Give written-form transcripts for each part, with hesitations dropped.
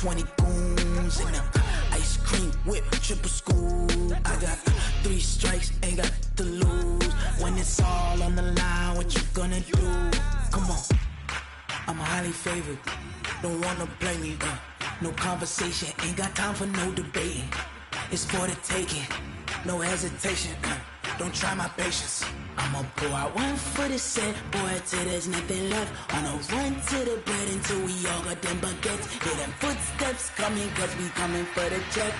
20 goons in the ice cream whip, triple school. I got 3 strikes, ain't got to lose. When it's all on the line, what you gonna do? Come on, I'm highly favored. Don't wanna blame me, no conversation, ain't got time for no debating. It's for the taking, no hesitation, don't try my patience. I'ma pull out one foot and set, boy, till there's nothing left. On a run to the bread until we all got them baguettes. Hear them footsteps coming, cause we coming for the check.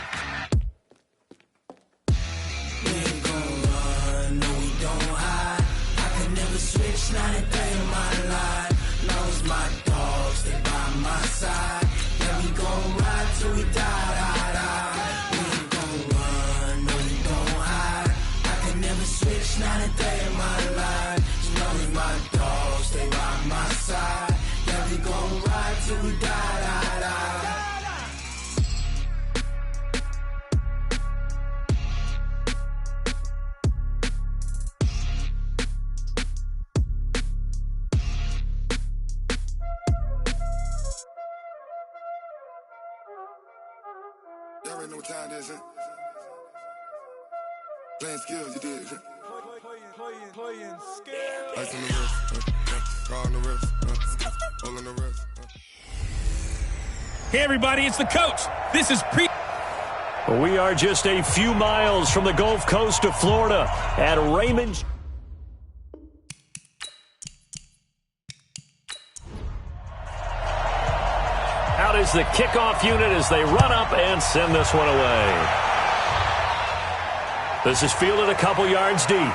We ain't gon' run, no we don't hide. I can never switch, not a day in my life. Long as my dogs, they by my side. Yeah, we gon' ride till we die, die, die. We ain't gon' run, no we don't hide. I can never switch, not a day in my life. As long as my dogs, they by my side. Yeah, we gon' ride till we die, die, die. Y'all already know what time it is, huh? Playing skills, you did, huh? Playing skills. Ice on the wrist, car on the wrist, all on the wrist. Hey, everybody, it's the coach. This is We are just a few miles from the Gulf Coast of Florida at Raymond. Out is the kickoff unit as they run up and send this one away. This is fielded a couple yards deep.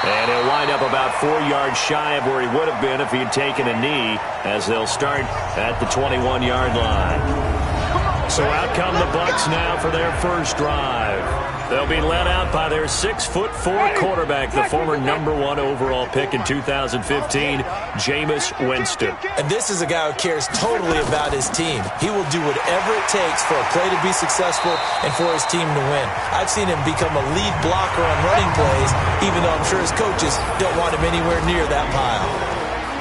And he'll wind up about 4 yards shy of where he would have been if he had taken a knee, as they'll start at the 21-yard line. So out come the Bucs now for their first drive. They'll be led out by their 6'4" quarterback, the former #1 overall pick in 2015, Jameis Winston. And this is a guy who cares totally about his team. He will do whatever it takes for a play to be successful and for his team to win. I've seen him become a lead blocker on running plays, even though I'm sure his coaches don't want him anywhere near that pile.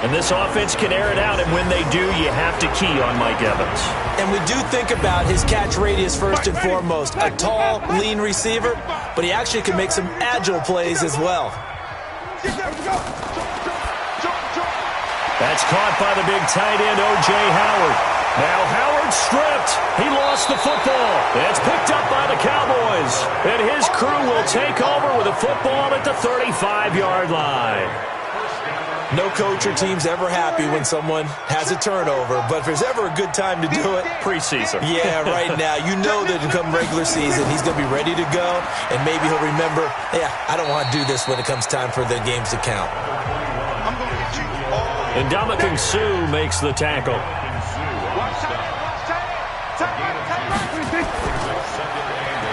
And this offense can air it out, and when they do, you have to key on Mike Evans. And we do think about his catch radius first and foremost. A tall, lean receiver, but he actually can make some agile plays as well. That's caught by the big tight end, O.J. Howard. Now Howard stripped. He lost the football. It's picked up by the Cowboys. And his crew will take over with a football at the 35-yard line. No coach or team's ever happy when someone has a turnover, but if there's ever a good time to do it, preseason. Yeah, right now. You know that come regular season, he's going to be ready to go, and maybe he'll remember, yeah, I don't want to do this when it comes time for the games to count. And Ndamukong Suh makes the tackle.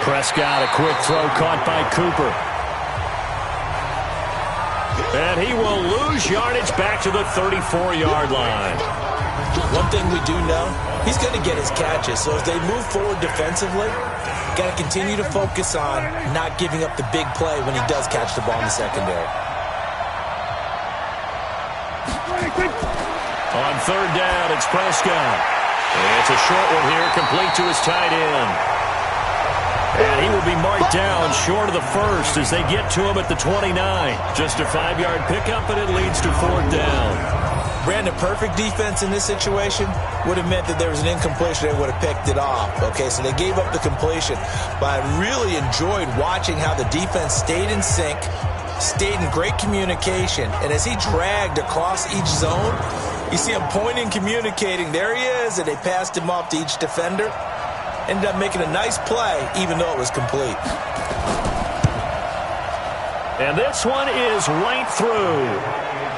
Prescott, a quick throw caught by Cooper. And he will lose yardage back to the 34-yard line. One thing we do know, he's going to get his catches. So as they move forward defensively, got to continue to focus on not giving up the big play when he does catch the ball in the secondary. On third down, it's Prescott. It's a short one here, complete to his tight end. And he will be marked down short of the first as they get to him at the 29. Just a 5-yard pickup, and it leads to fourth down. Brandon, perfect defense in this situation would have meant that there was an incompletion. They would have picked it off. Okay, so they gave up the completion. But I really enjoyed watching how the defense stayed in sync, stayed in great communication. And as he dragged across each zone, you see him pointing, communicating. There he is, and they passed him off to each defender. Ended up making a nice play, even though it was complete. And this one is right through.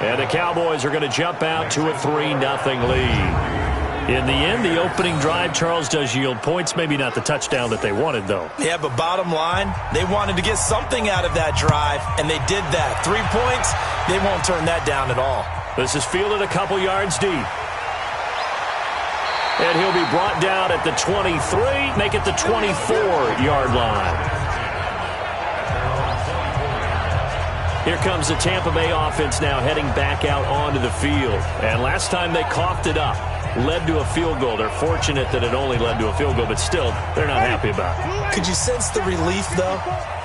And the Cowboys are going to jump out to a 3-0 lead. In the end, the opening drive, Charles, does yield points. Maybe not the touchdown that they wanted, though. Yeah, but bottom line, they wanted to get something out of that drive, and they did that. 3 points, they won't turn that down at all. This is fielded a couple yards deep. And he'll be brought down at the 23, make it the 24-yard line. Here comes the Tampa Bay offense now heading back out onto the field. And last time they coughed it up. led to a field goal. They're fortunate that it only led to a field goal, but still, they're not happy about it. Could you sense the relief, though,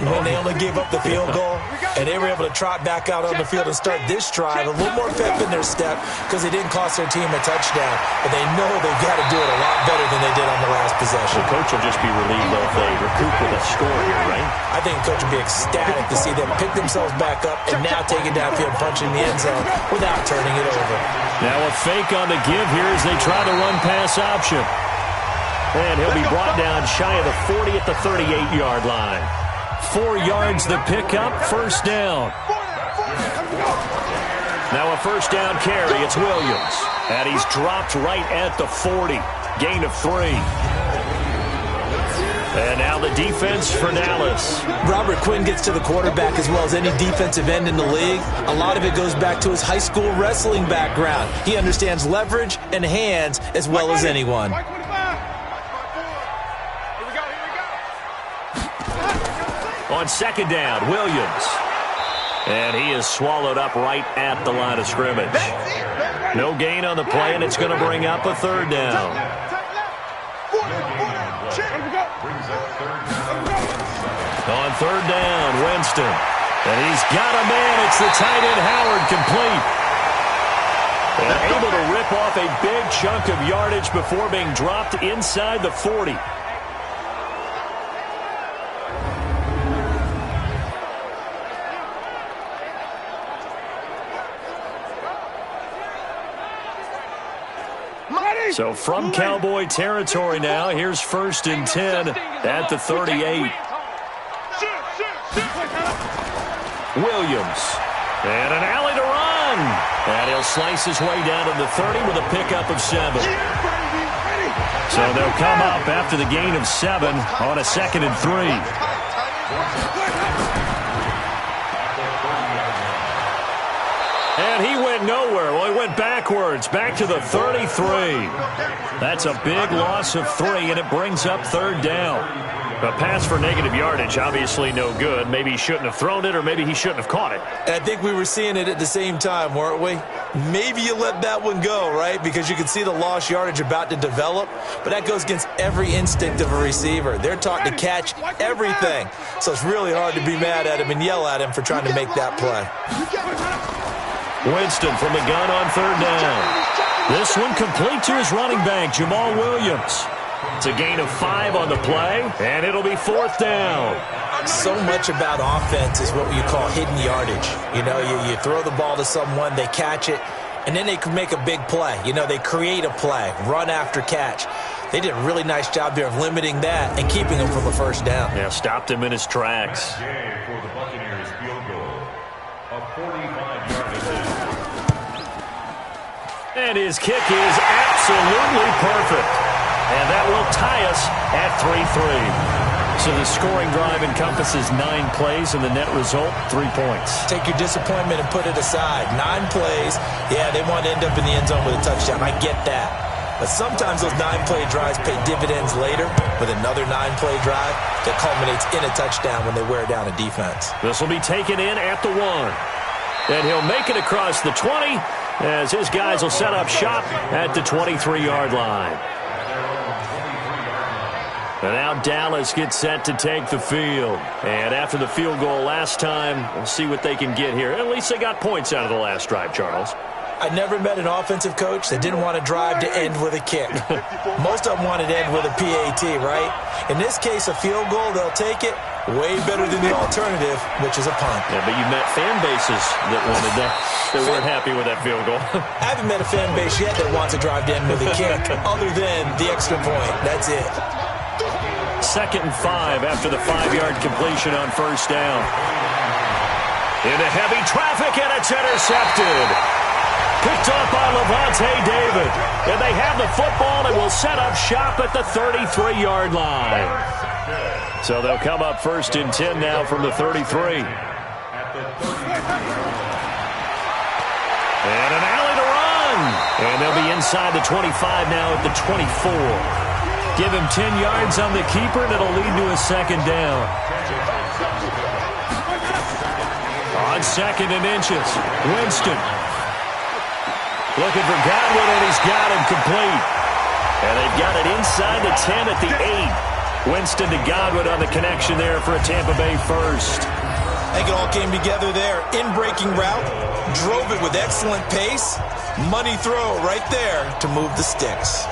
when they only gave up the field goal and they were able to trot back out on the field and start this drive, a little more pep in their step because they didn't cost their team a touchdown, but they know they've got to do it a lot better than they did on the last possession. The coach will just be relieved, though, if they recoup with a score here, right? I think the coach will be ecstatic to see them pick themselves back up and now take it downfield, punching the end zone without turning it over. Now a fake on the give here as they try to run pass option. And he'll be brought down shy of the 40 at the 38-yard line. 4 yards the pickup, first down. Now a first down carry, it's Williams. And he's dropped right at the 40. Gain of 3. And now the defense for Dallas. Robert Quinn gets to the quarterback as well as any defensive end in the league. A lot of it goes back to his high school wrestling background. He understands leverage and hands as well as anyone. On second down, Williams. And he is swallowed up right at the line of scrimmage. No gain on the play, and it's going to bring up a third down. On third down, Winston. And he's got a man. It's the tight end, Howard, complete. And able to rip off a big chunk of yardage before being dropped inside the 40. So from Cowboy territory now, here's 1st and 10 at the 38. Williams. And an alley to run. And he'll slice his way down to the 30 with a pickup of 7. So they'll come up after the gain of 7 on a 2nd and 3. And he went nowhere. Well, he went backwards, back to the 33. That's a big loss of 3, and it brings up third down. A pass for negative yardage, obviously no good. Maybe he shouldn't have thrown it, or maybe he shouldn't have caught it. I think we were seeing it at the same time, weren't we? Maybe you let that one go, right? Because you can see the lost yardage about to develop, but that goes against every instinct of a receiver. They're taught to catch everything, so it's really hard to be mad at him and yell at him for trying to make that play. Winston from the gun on third down. This one complete to his running back, Jamal Williams. It's a gain of 5 on the play, and it'll be 4th down. So much about offense is what you call hidden yardage. You know, you throw the ball to someone, they catch it, and then they can make a big play. You know, they create a play, run after catch. They did a really nice job there of limiting that and keeping him from a first down. Yeah, stopped him in his tracks. For the Buccaneers field goal, a 45-yard decision. And his kick is absolutely perfect. And that will tie us at 3-3. So the scoring drive encompasses 9 plays, and the net result, 3 points. Take your disappointment and put it aside. 9 plays, yeah, they want to end up in the end zone with a touchdown. I get that. But sometimes those 9-play drives pay dividends later with another 9-play drive that culminates in a touchdown when they wear down a defense. This will be taken in at the 1. And he'll make it across the 20 as his guys will set up shop at the 23-yard line. And now Dallas gets set to take the field. And after the field goal last time, we'll see what they can get here. At least they got points out of the last drive, Charles. I never met an offensive coach that didn't want to drive to end with a kick. Most of them wanted to end with a PAT, right? In this case, a field goal, they'll take it. Way better than the alternative, which is a punt. Yeah, but you met fan bases that wanted that, that weren't happy with that field goal. I haven't met a fan base yet that wants to drive to end with a kick, other than the extra point. That's it. 2nd and 5 after the 5-yard completion on first down. Into heavy traffic, and it's intercepted. Picked off by Levante David. And they have the football and will set up shop at the 33-yard line. So they'll come up 1st and 10 now from the 33. And an alley to run. And they'll be inside the 25 now at the 24. Give him 10 yards on the keeper, and it'll lead to a 2nd down. On 2nd and inches, Winston. Looking for Godwin, and he's got him complete. And they've got it inside the 10 at the 8. Winston to Godwin on the connection there for a Tampa Bay first. I think it all came together there. In-breaking route, drove it with excellent pace. Money throw right there to move the sticks.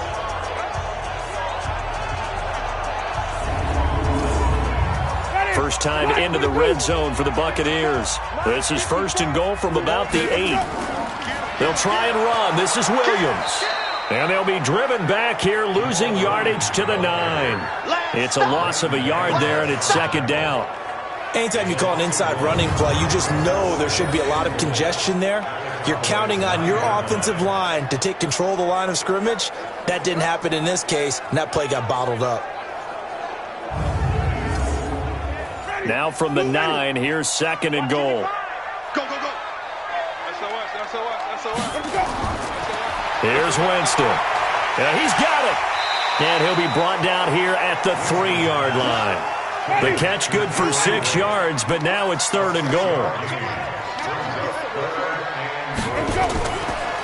First time into the red zone for the Buccaneers. This is first and goal from about the 8. They'll try and run. This is Williams. And they'll be driven back here, losing yardage to the 9. It's a loss of a yard there, and it's second down. Anytime you call an inside running play, you just know there should be a lot of congestion there. You're counting on your offensive line to take control of the line of scrimmage. That didn't happen in this case, and that play got bottled up. Now from the 9, here's second and goal. Go, go, go. Here's Winston. Yeah, he's got it. And he'll be brought down here at the 3-yard line. The catch good for 6 yards, but now it's third and goal.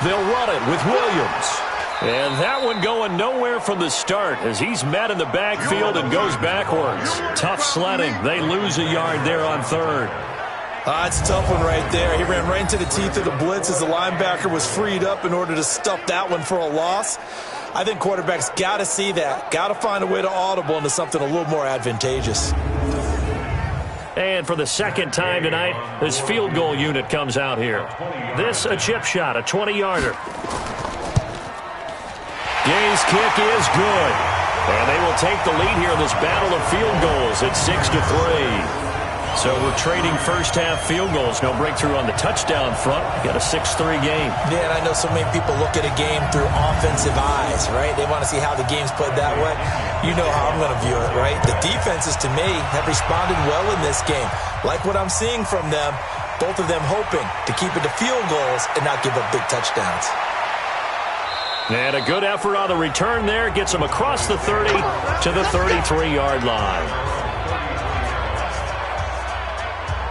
They'll run it with Williams. And that one going nowhere from the start as he's met in the backfield and goes backwards. Tough sledding. They lose a yard there on third. It's a tough one right there. He ran right into the teeth of the blitz as the linebacker was freed up in order to stuff that one for a loss. I think quarterbacks got to see that. Got to find a way to audible into something a little more advantageous. And for the second time tonight, this field goal unit comes out here. This a chip shot, a 20-yarder. Gay's kick is good. And they will take the lead here in this battle of field goals at 6-3. So we're trading first-half field goals. No breakthrough on the touchdown front. Got a 6-3 game. Yeah, and I know so many people look at a game through offensive eyes, right? They want to see how the game's played that way. You know how I'm going to view it, right? The defenses, to me, have responded well in this game. Like what I'm seeing from them, both of them hoping to keep it to field goals and not give up big touchdowns. And a good effort on the return there. Gets them across the 30 to the 33-yard line.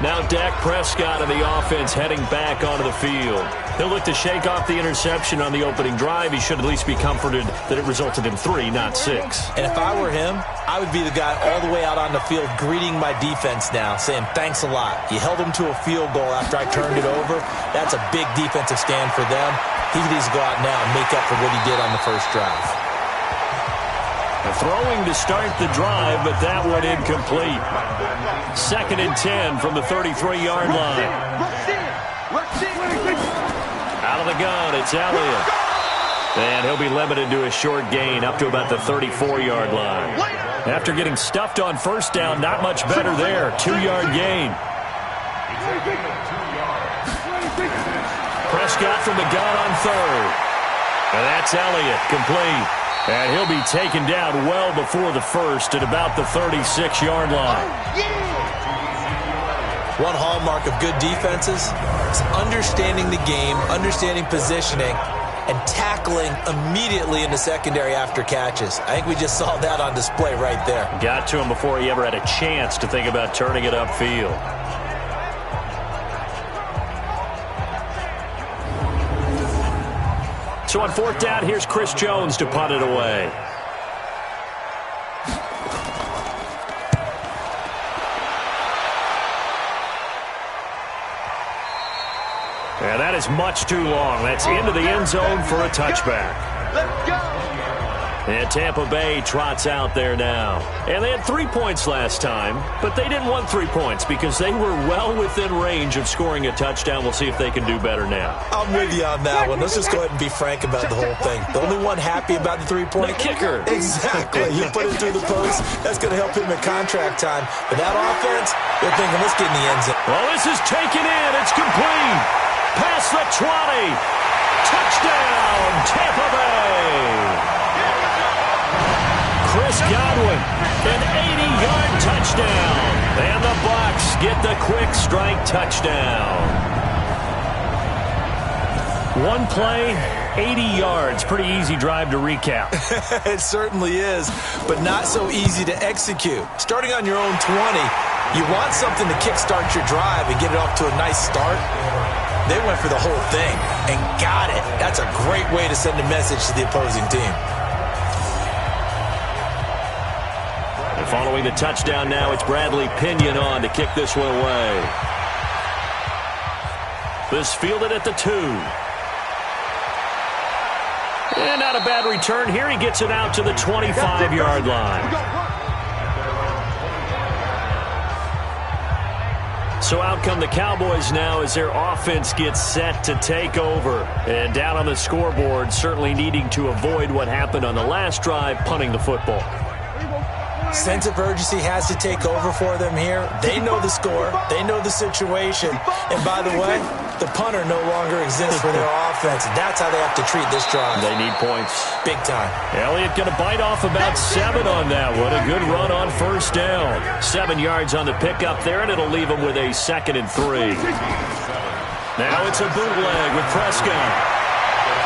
Now Dak Prescott and the offense heading back onto the field. He'll look to shake off the interception on the opening drive. He should at least be comforted that it resulted in 3, not 6. And if I were him, I would be the guy all the way out on the field greeting my defense now, saying thanks a lot. You held them to a field goal after I turned it over. That's a big defensive stand for them. He needs to go out now and make up for what he did on the first drive. Throwing to start the drive, but that one incomplete. Second and 10 from the 33-yard line. Out of the gun, it's Elliott. And he'll be limited to a short gain up to about the 34-yard line. After getting stuffed on first down, not much better there. 2-yard gain. Prescott from the gun on third. And that's Elliott, complete. And he'll be taken down well before the first at about the 36-yard line. One hallmark of good defenses is understanding the game, understanding positioning, and tackling immediately in the secondary after catches. I think we just saw that on display right there. Got to him before he ever had a chance to think about turning it upfield. So on fourth down, here's Chris Jones to punt it away. And that is much too long. That's into the end zone for a touchback. Let's go. And Tampa Bay trots out there now. And they had 3 points last time, but they didn't want 3 points because they were well within range of scoring a touchdown. We'll see if they can do better now. I'm with you on that one. Let's just go ahead and be frank about the whole thing. The only one happy about the 3-point kicker. Exactly. You put it through the post. That's going to help him in contract time. But that offense, they're thinking, let's get in the end zone. Well, this is taken in. It's complete. Past the 20. Touchdown, Tampa Bay. Chris Godwin, an 80-yard touchdown. And the Bucs get the quick strike touchdown. One play, 80 yards. Pretty easy drive to recap. It certainly is, but not so easy to execute. Starting on your own 20, you want something to kickstart your drive and get it off to a nice start. They went for the whole thing and got it. That's a great way to send a message to the opposing team. And following the touchdown now, it's Bradley Pinion on to kick this one away. This fielded at the 2. And not a bad return here. He gets it out to the 25-yard line. So out come the Cowboys now as their offense gets set to take over. And down on the scoreboard, certainly needing to avoid what happened on the last drive, punting the football. Sense of urgency has to take over for them here. They know the score. They know the situation. And by the way, the punter no longer exists for their offense. That's how they have to treat this drive. They need points. Big time. Elliott going to bite off about 7 on that one. A good run on first down. 7 yards on the pickup there, and it'll leave them with a 2nd and 3. Now it's a bootleg with Prescott.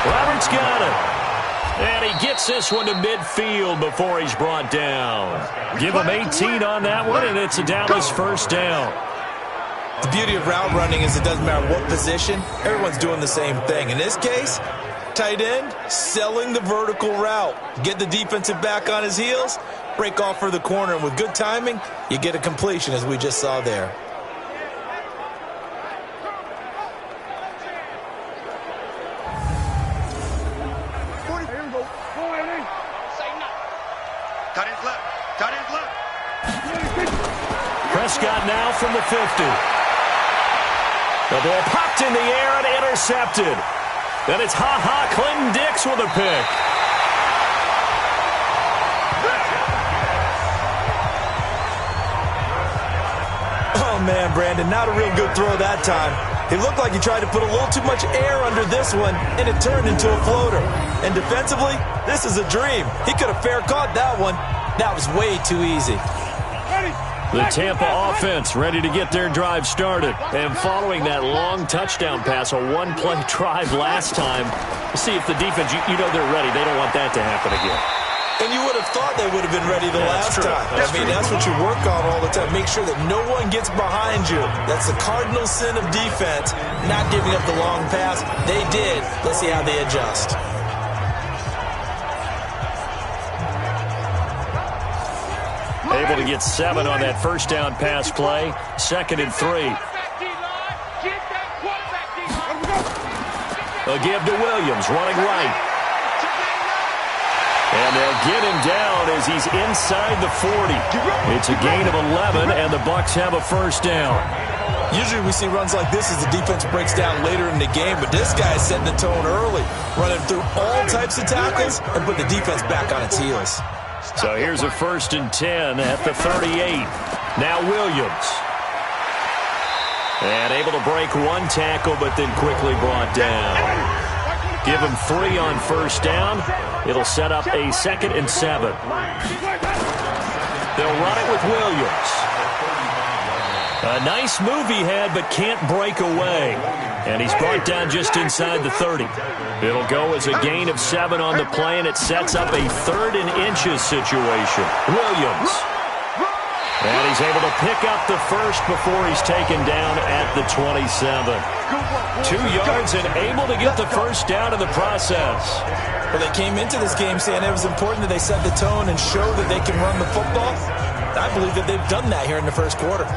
Roberts got it. And he gets this one to midfield before he's brought down. Give him 18 on that one, and it's a Dallas first down. The beauty of route running is it doesn't matter what position. Everyone's doing the same thing. In this case, tight end, selling the vertical route. Get the defensive back on his heels, break off for the corner, and with good timing, you get a completion as we just saw there. Prescott now from the 50. The ball popped in the air and intercepted. Then it's Clinton Dix with a pick. Oh, man, Brandon, not a real good throw that time. It looked like he tried to put a little too much air under this one, and it turned into a floater. And defensively, this is a dream. He could have fair caught that one. That was way too easy. The Tampa offense ready to get their drive started. And following that long touchdown pass, a one-play drive last time, see if the defense, you know they're ready. They don't want that to happen again. And you would have thought they would have been ready the last time. That's what you work on all the time. Make sure that no one gets behind you. That's the cardinal sin of defense, not giving up the long pass. They did. Let's see how they adjust. Able to get 7 on that first down pass play. 2nd and 3. A give to Williams, running right. And they'll get him down as he's inside the 40. It's a gain of 11, and the Bucs have a first down. Usually we see runs like this as the defense breaks down later in the game, but this guy is setting the tone early, running through all types of tackles and put the defense back on its heels. So here's a 1st and 10 at the 38. Now Williams. And able to break one tackle, but then quickly brought down. Give him 3 on first down. It'll set up a 2nd and 7. They'll run it with Williams. A nice move he had, but can't break away. And he's brought down just inside the 30. It'll go as a gain of 7 on the play, and it sets up a 3rd and inches situation. Williams. And he's able to pick up the first before he's taken down at the 27. 2 yards and able to get the first down in the process. Well, they came into this game saying it was important that they set the tone and show that they can run the football. I believe that they've done that here in the first quarter.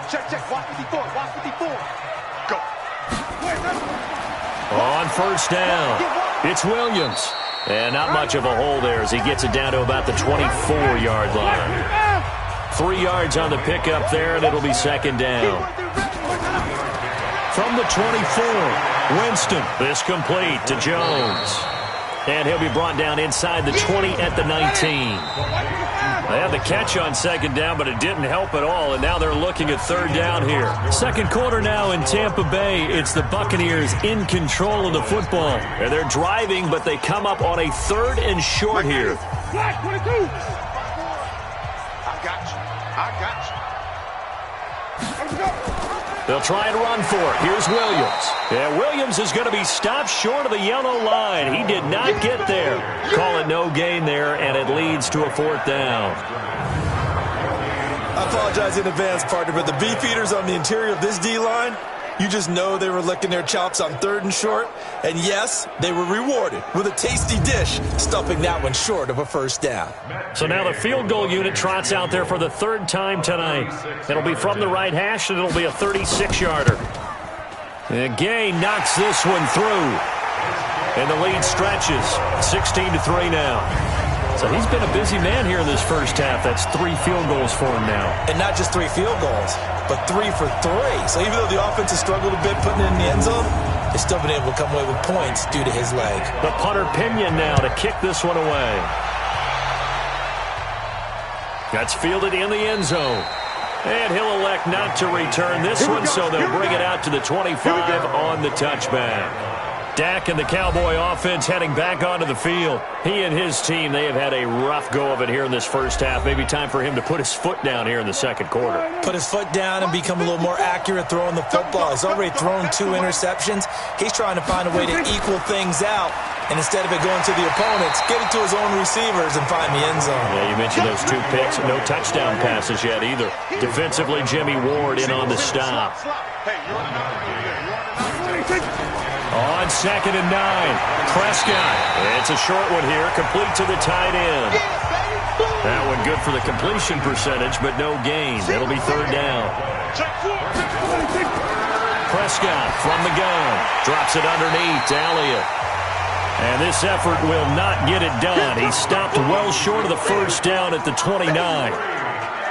Check. Watch 54. Go. On first down, it's Williams. And not much of a hole there as he gets it down to about the 24-yard line. 3 yards on the pickup there, and it'll be 2nd down. From the 24, Winston. This complete to Jones. And he'll be brought down inside the 20 at the 19. They had the catch on 2nd down, but it didn't help at all, and now they're looking at 3rd down here. 2nd quarter now in Tampa Bay. It's the Buccaneers in control of the football. And they're driving, but they come up on a 3rd and short here. Flag 22. I got you. Let's go. They'll try and run for it. Here's Williams. Yeah, Williams is going to be stopped short of the yellow line. He did not get there. Call it no gain there, and it leads to a 4th down. I apologize in advance, partner, but the beefeaters on the interior of this D-line, you just know they were licking their chops on 3rd and short. And yes, they were rewarded with a tasty dish, stuffing that one short of a 1st down. So now the field goal unit trots out there for the 3rd time tonight. It'll be from the right hash, and it'll be a 36-yarder. Gay knocks this one through. And the lead stretches. 16-3 now. So he's been a busy man here in this first half. That's 3 field goals for him now. And not just 3 field goals, but 3 for 3. So even though the offense has struggled a bit putting it in the end zone, they've still been able to come away with points due to his leg. The punter Pinion now to kick this one away. That's fielded in the end zone. And he'll elect not to return this one, so they'll bring it out to the 25 on the touchback. Dak and the Cowboy offense heading back onto the field. He and his team, they have had a rough go of it here in this first half. Maybe time for him to put his foot down here in the second quarter. Put his foot down and become a little more accurate throwing the football. He's already thrown 2 interceptions. He's trying to find a way to equal things out. And instead of it going to the opponents, get it to his own receivers and find the end zone. Yeah, you mentioned those 2 picks. No touchdown passes yet either. Defensively, Jimmy Ward in on the stop. On 2nd and 9, Prescott. It's a short one here, complete to the tight end. That one good for the completion percentage, but no gain. It'll be 3rd down. Prescott from the gun. Drops it underneath to Elliott. And this effort will not get it done. He stopped well short of the 1st down at the 29.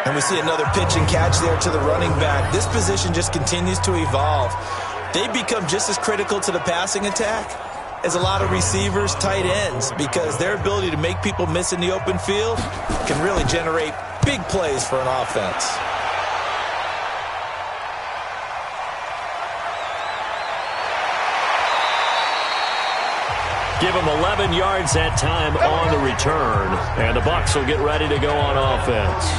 And we see another pitch and catch there to the running back. This position just continues to evolve. They become just as critical to the passing attack as a lot of receivers, tight ends, because their ability to make people miss in the open field can really generate big plays for an offense. Give him 11 yards that time on the return, and the Bucs will get ready to go on offense.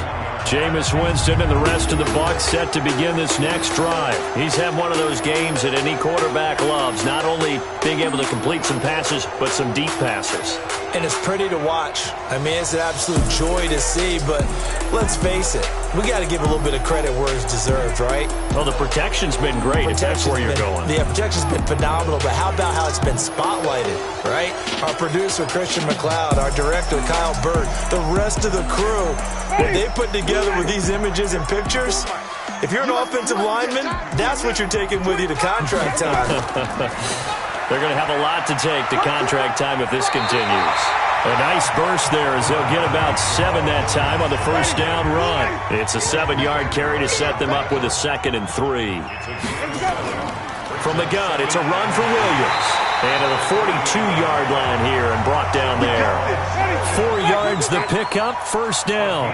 Jameis Winston and the rest of the Bucs set to begin this next drive. He's had one of those games that any quarterback loves, not only being able to complete some passes, but some deep passes. And it's pretty to watch. I mean, it's an absolute joy to see, but let's face it, we got to give a little bit of credit where it's deserved, right? Well, the protection's been great, if that's where you're going. Yeah, protection's been phenomenal, but how about how it's been spotlighted, right? Our producer, Christian McLeod, our director, Kyle Burt, the rest of the crew, what they put together with these images and pictures, if you're an offensive lineman, that's what you're taking with you to contract time. They're going to have a lot to take to contract time if this continues. A nice burst there as they'll get about 7 that time on the 1st down run. It's a 7-yard carry to set them up with a 2nd and 3. From the gun, it's a run for Williams. And at the 42-yard line here and brought down there. 4 yards the pickup, 1st down.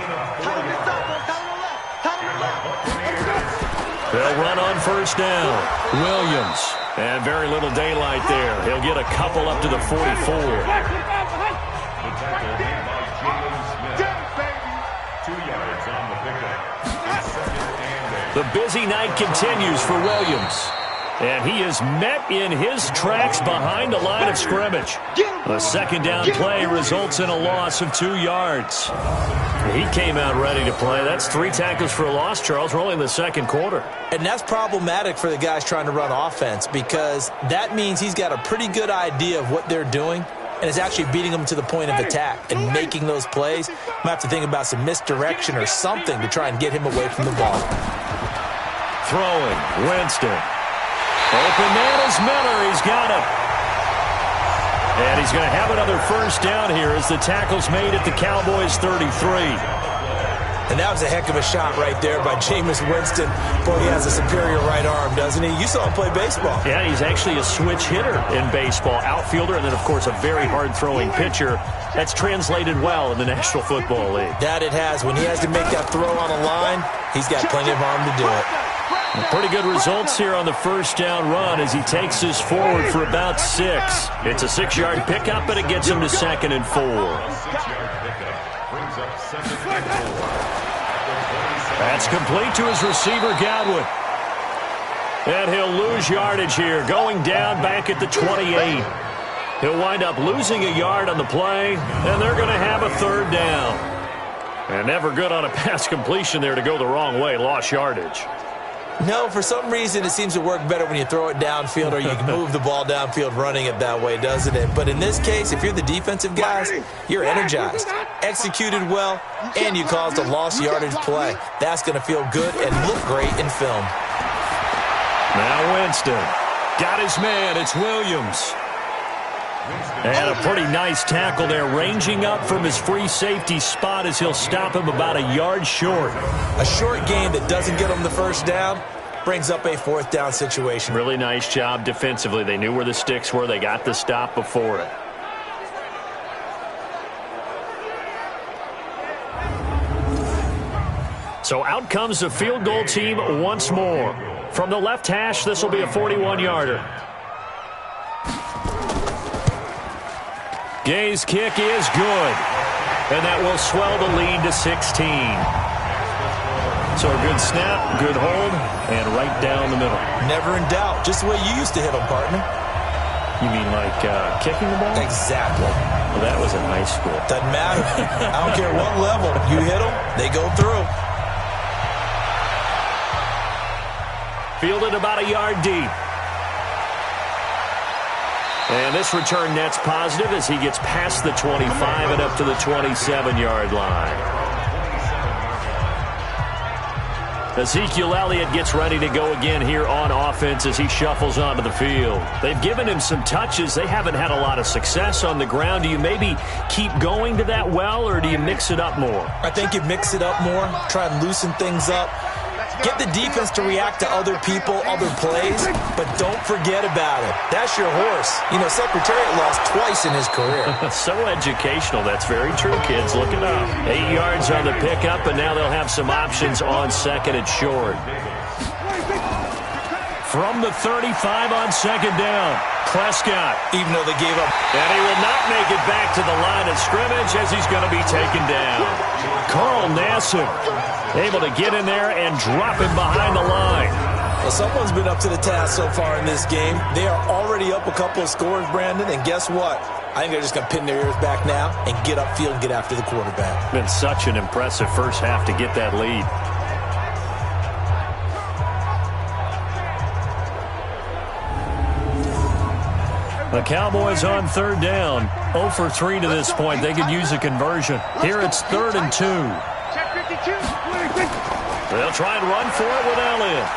They'll run on 1st down. Williams. And very little daylight there. He'll get a couple up to the 44. The busy night continues for Williams. And he is met in his tracks behind the line of scrimmage. A 2nd down play results in a loss of 2 yards. He came out ready to play. That's 3 tackles for a loss, Charles. We're only in the 2nd quarter. And that's problematic for the guys trying to run offense because that means he's got a pretty good idea of what they're doing and is actually beating them to the point of attack and making those plays. Might have to think about some misdirection or something to try and get him away from the ball. Throwing, Winston. Open man is Miller. He's got it. And he's going to have another 1st down here as the tackle's made at the Cowboys' 33. And that was a heck of a shot right there by Jameis Winston. Boy, he has a superior right arm, doesn't he? You saw him play baseball. Yeah, he's actually a switch hitter in baseball. Outfielder and then, of course, a very hard-throwing pitcher. That's translated well in the National Football League. That it has. When he has to make that throw on a line, he's got plenty of arm to do it. Pretty good results here on the 1st down run as he takes this forward for about 6. It's a 6-yard pickup, but it gets him to 2nd and 4. That's complete to his receiver, Godwin. And he'll lose yardage here, going down back at the 28. He'll wind up losing a yard on the play, and they're going to have a third down. And never good on a pass completion there to go the wrong way. Lost yardage. No, for some reason, it seems to work better when you throw it downfield or you can move the ball downfield running it that way, doesn't it? But in this case, if you're the defensive guys, you're energized, executed well, and you caused a lost yardage play. That's going to feel good and look great in film. Now Winston got his man. It's Williams. And a pretty nice tackle there, ranging up from his free safety spot as he'll stop him about a yard short. A short gain that doesn't get him the first down brings up a fourth down situation. Really nice job defensively. They knew where the sticks were. They got the stop before it. So out comes the field goal team once more. From the left hash, this will be a 41-yarder. Gay's kick is good, and that will swell the lead to 16. So a good snap, good hold, and right down the middle. Never in doubt. Just the way you used to hit them, partner. You mean like kicking the ball? Exactly. Well, that was in high school. Doesn't matter. I don't care what level. You hit them, they go through. Fielded about a yard deep. And this return net's positive as he gets past the 25 and up to the 27-yard line. Ezekiel Elliott gets ready to go again here on offense as he shuffles onto the field. They've given him some touches. They haven't had a lot of success on the ground. Do you maybe keep going to that well, or do you mix it up more? I think you mix it up more, try and loosen things up. Get the defense to react to other people, other plays, but don't forget about it. That's your horse. You know, Secretariat lost twice in his career. So educational. That's very true, kids. Look it up. 8 yards on the pickup, and now they'll have some options on second and short. From the 35 on second down, Prescott. Even though they gave up. And he will not make it back to the line of scrimmage as he's going to be taken down. Carl Nassib able to get in there and drop him behind the line. Well, someone's been up to the task so far in this game. They are already up a couple of scores, Brandon, and guess what? I think they're just going to pin their ears back now and get upfield and get after the quarterback. Been such an impressive first half to get that lead. The Cowboys on third down. 0 for 3 to this point. They could use a conversion. Here it's 3rd and 2. They'll try and run for it with Elliott.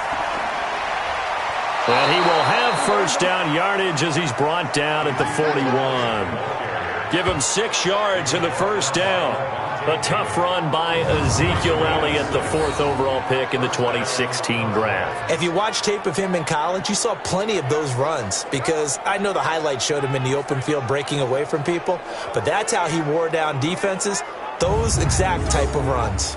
And he will have first down yardage as he's brought down at the 41. Give him 6 yards in the first down. A tough run by Ezekiel Elliott, the 4th overall pick in the 2016 draft. If you watch tape of him in college, you saw plenty of those runs because I know the highlights showed him in the open field breaking away from people, but that's how he wore down defenses, those exact type of runs.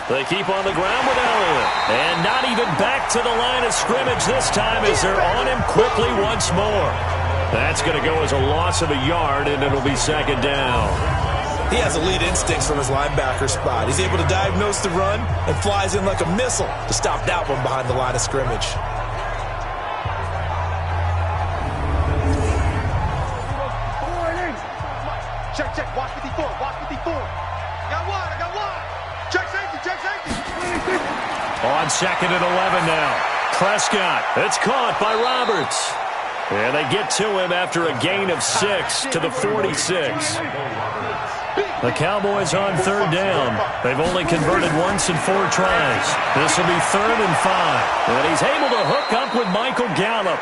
They keep on the ground with Elliott. And not even back to the line of scrimmage this time as they're on him quickly once more. That's going to go as a loss of a yard, and it'll be second down. He has elite instincts from his linebacker spot. He's able to diagnose the run and flies in like a missile to stop that one behind the line of scrimmage. Check, watch 54, watch 54. I got one. Check safety. On second and 11 now. Prescott, it's caught by Roberts. And they get to him after a gain of 6 to the 46. The Cowboys on third down. They've only converted once in 4 tries. This will be 3rd and 5. And he's able to hook up with Michael Gallup.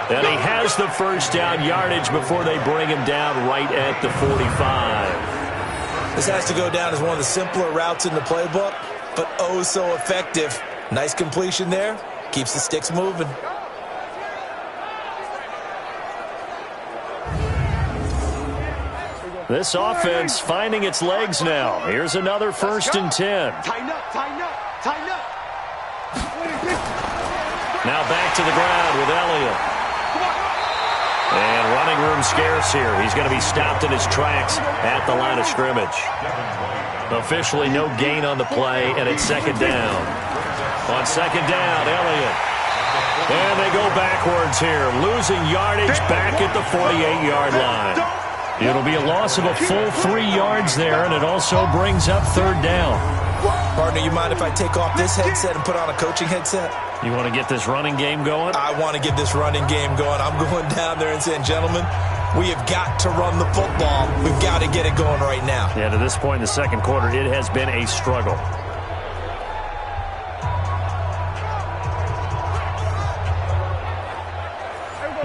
And he has the first down yardage before they bring him down right at the 45. This has to go down as one of the simpler routes in the playbook, but oh so effective. Nice completion there. Keeps the sticks moving. This offense finding its legs now. Here's another 1st and 10. Tighten up. Now back to the ground with Elliott. And running room scarce here. He's going to be stopped in his tracks at the line of scrimmage. Officially no gain on the play, and it's second down. On second down, Elliott. And they go backwards here, losing yardage back at the 48-yard line. It'll be a loss of a full 3 yards there, and it also brings up third down. Partner, you mind if I take off this headset and put on a coaching headset? You want to get this running game going? I want to get this running game going. I'm going down there and saying, gentlemen, we have got to run the football. We've got to get it going right now. Yeah, to this point in the second quarter, it has been a struggle.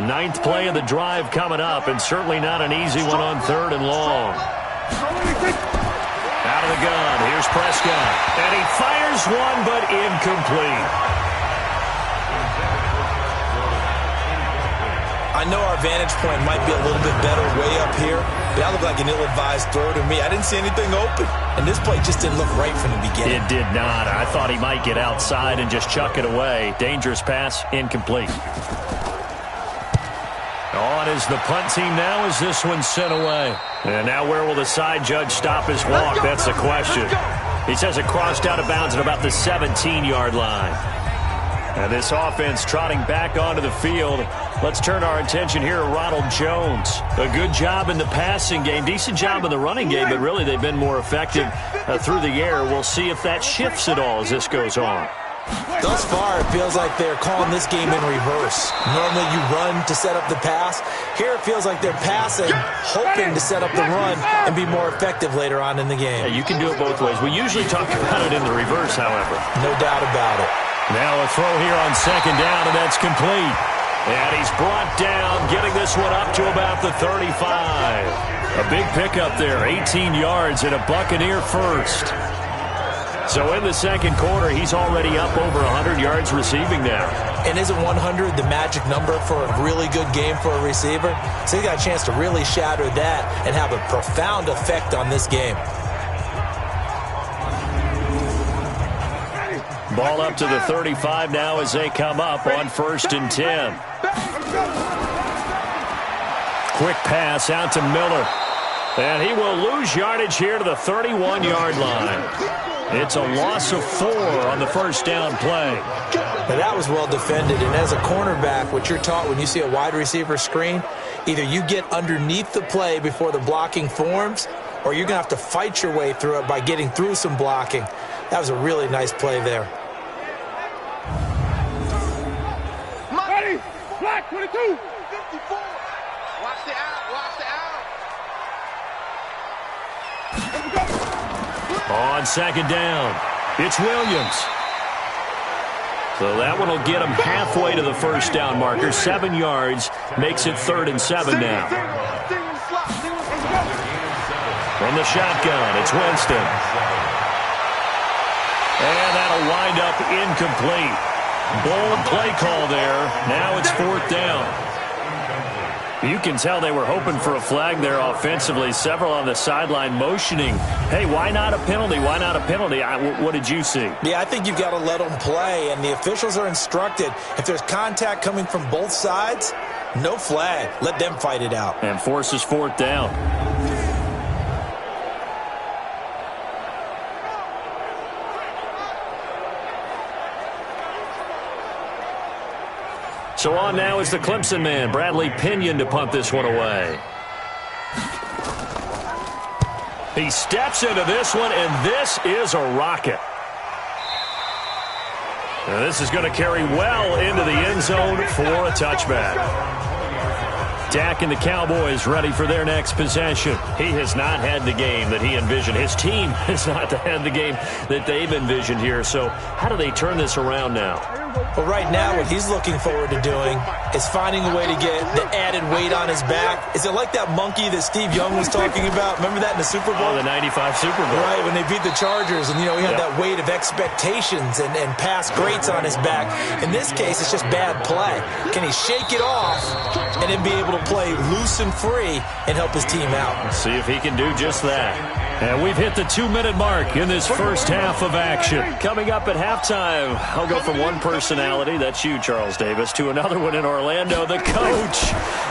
Ninth play of the drive coming up, and certainly not an easy one on third and long. Out of the gun, here's Prescott. And he fires one, but incomplete. I know our vantage point might be a little bit better way up here, but that looked like an ill-advised throw to me. I didn't see anything open, and this play just didn't look right from the beginning. It did not. I thought he might get outside and just chuck it away. Dangerous pass, incomplete. On is the punt team now as this one's sent away. And now where will the side judge stop his walk? That's the question. He says it crossed out of bounds at about the 17-yard line. And this offense trotting back onto the field. Let's turn our attention here to Ronald Jones. A good job in the passing game, decent job in the running game, but really they've been more effective through the air. We'll see if that shifts at all as this goes on. Thus far, it feels like they're calling this game in reverse. Normally you run to set up the pass. Here it feels like they're passing, hoping to set up the run and be more effective later on in the game. Yeah, you can do it both ways. We usually talk about it in the reverse, however. No doubt about it. Now a throw here on second down, and that's complete. And he's brought down, getting this one up to about the 35. A big pickup there, 18 yards and a Buccaneer first. So in the second quarter, he's already up over 100 yards receiving now. And isn't 100 the magic number for a really good game for a receiver? So he got a chance to really shatter that and have a profound effect on this game. Ball up to the 35 now as they come up on 1st and 10. Quick pass out to Miller. And he will lose yardage here to the 31-yard line. It's a loss of 4 on the first down play. But that was well defended, and as a cornerback, what you're taught when you see a wide receiver screen, either you get underneath the play before the blocking forms, or you're going to have to fight your way through it by getting through some blocking. That was a really nice play there. Ready, black 22, 54. Watch the out, watch the out. On second down, it's Williams. So that one will get him halfway to the first down marker. 7 yards, makes it 3rd and 7 now. From the shotgun, it's Winston. And that'll wind up incomplete. Bold play call there. Now it's 4th down. You can tell they were hoping for a flag there offensively. Several on the sideline motioning, hey, why not a penalty? Why not a penalty? What did you see? Yeah, I think you've got to let them play, and the officials are instructed, if there's contact coming from both sides, no flag. Let them fight it out. And forces 4th down. So on now is the Clemson man, Bradley Pinion, to punt this one away. He steps into this one, and this is a rocket. Now this is going to carry well into the end zone for a touchback. Dak and the Cowboys ready for their next possession. He has not had the game that he envisioned. His team has not had the game that they've envisioned here. So how do they turn this around now? Well, right now what he's looking forward to doing is finding a way to get the added weight on his back. Is it like that monkey that Steve Young was talking about? Remember that in the Super Bowl? Oh, the 95 Super Bowl. Right, when they beat the Chargers, and, he had that weight of expectations and past greats on his back. In this case, it's just bad play. Can he shake it off and then be able to play loose and free and help his team out. See if he can do just that. And we've hit the 2-minute mark in this first half of action. Coming up at halftime, I'll go from one personality, that's you, Charles Davis, to another one in Orlando, the coach.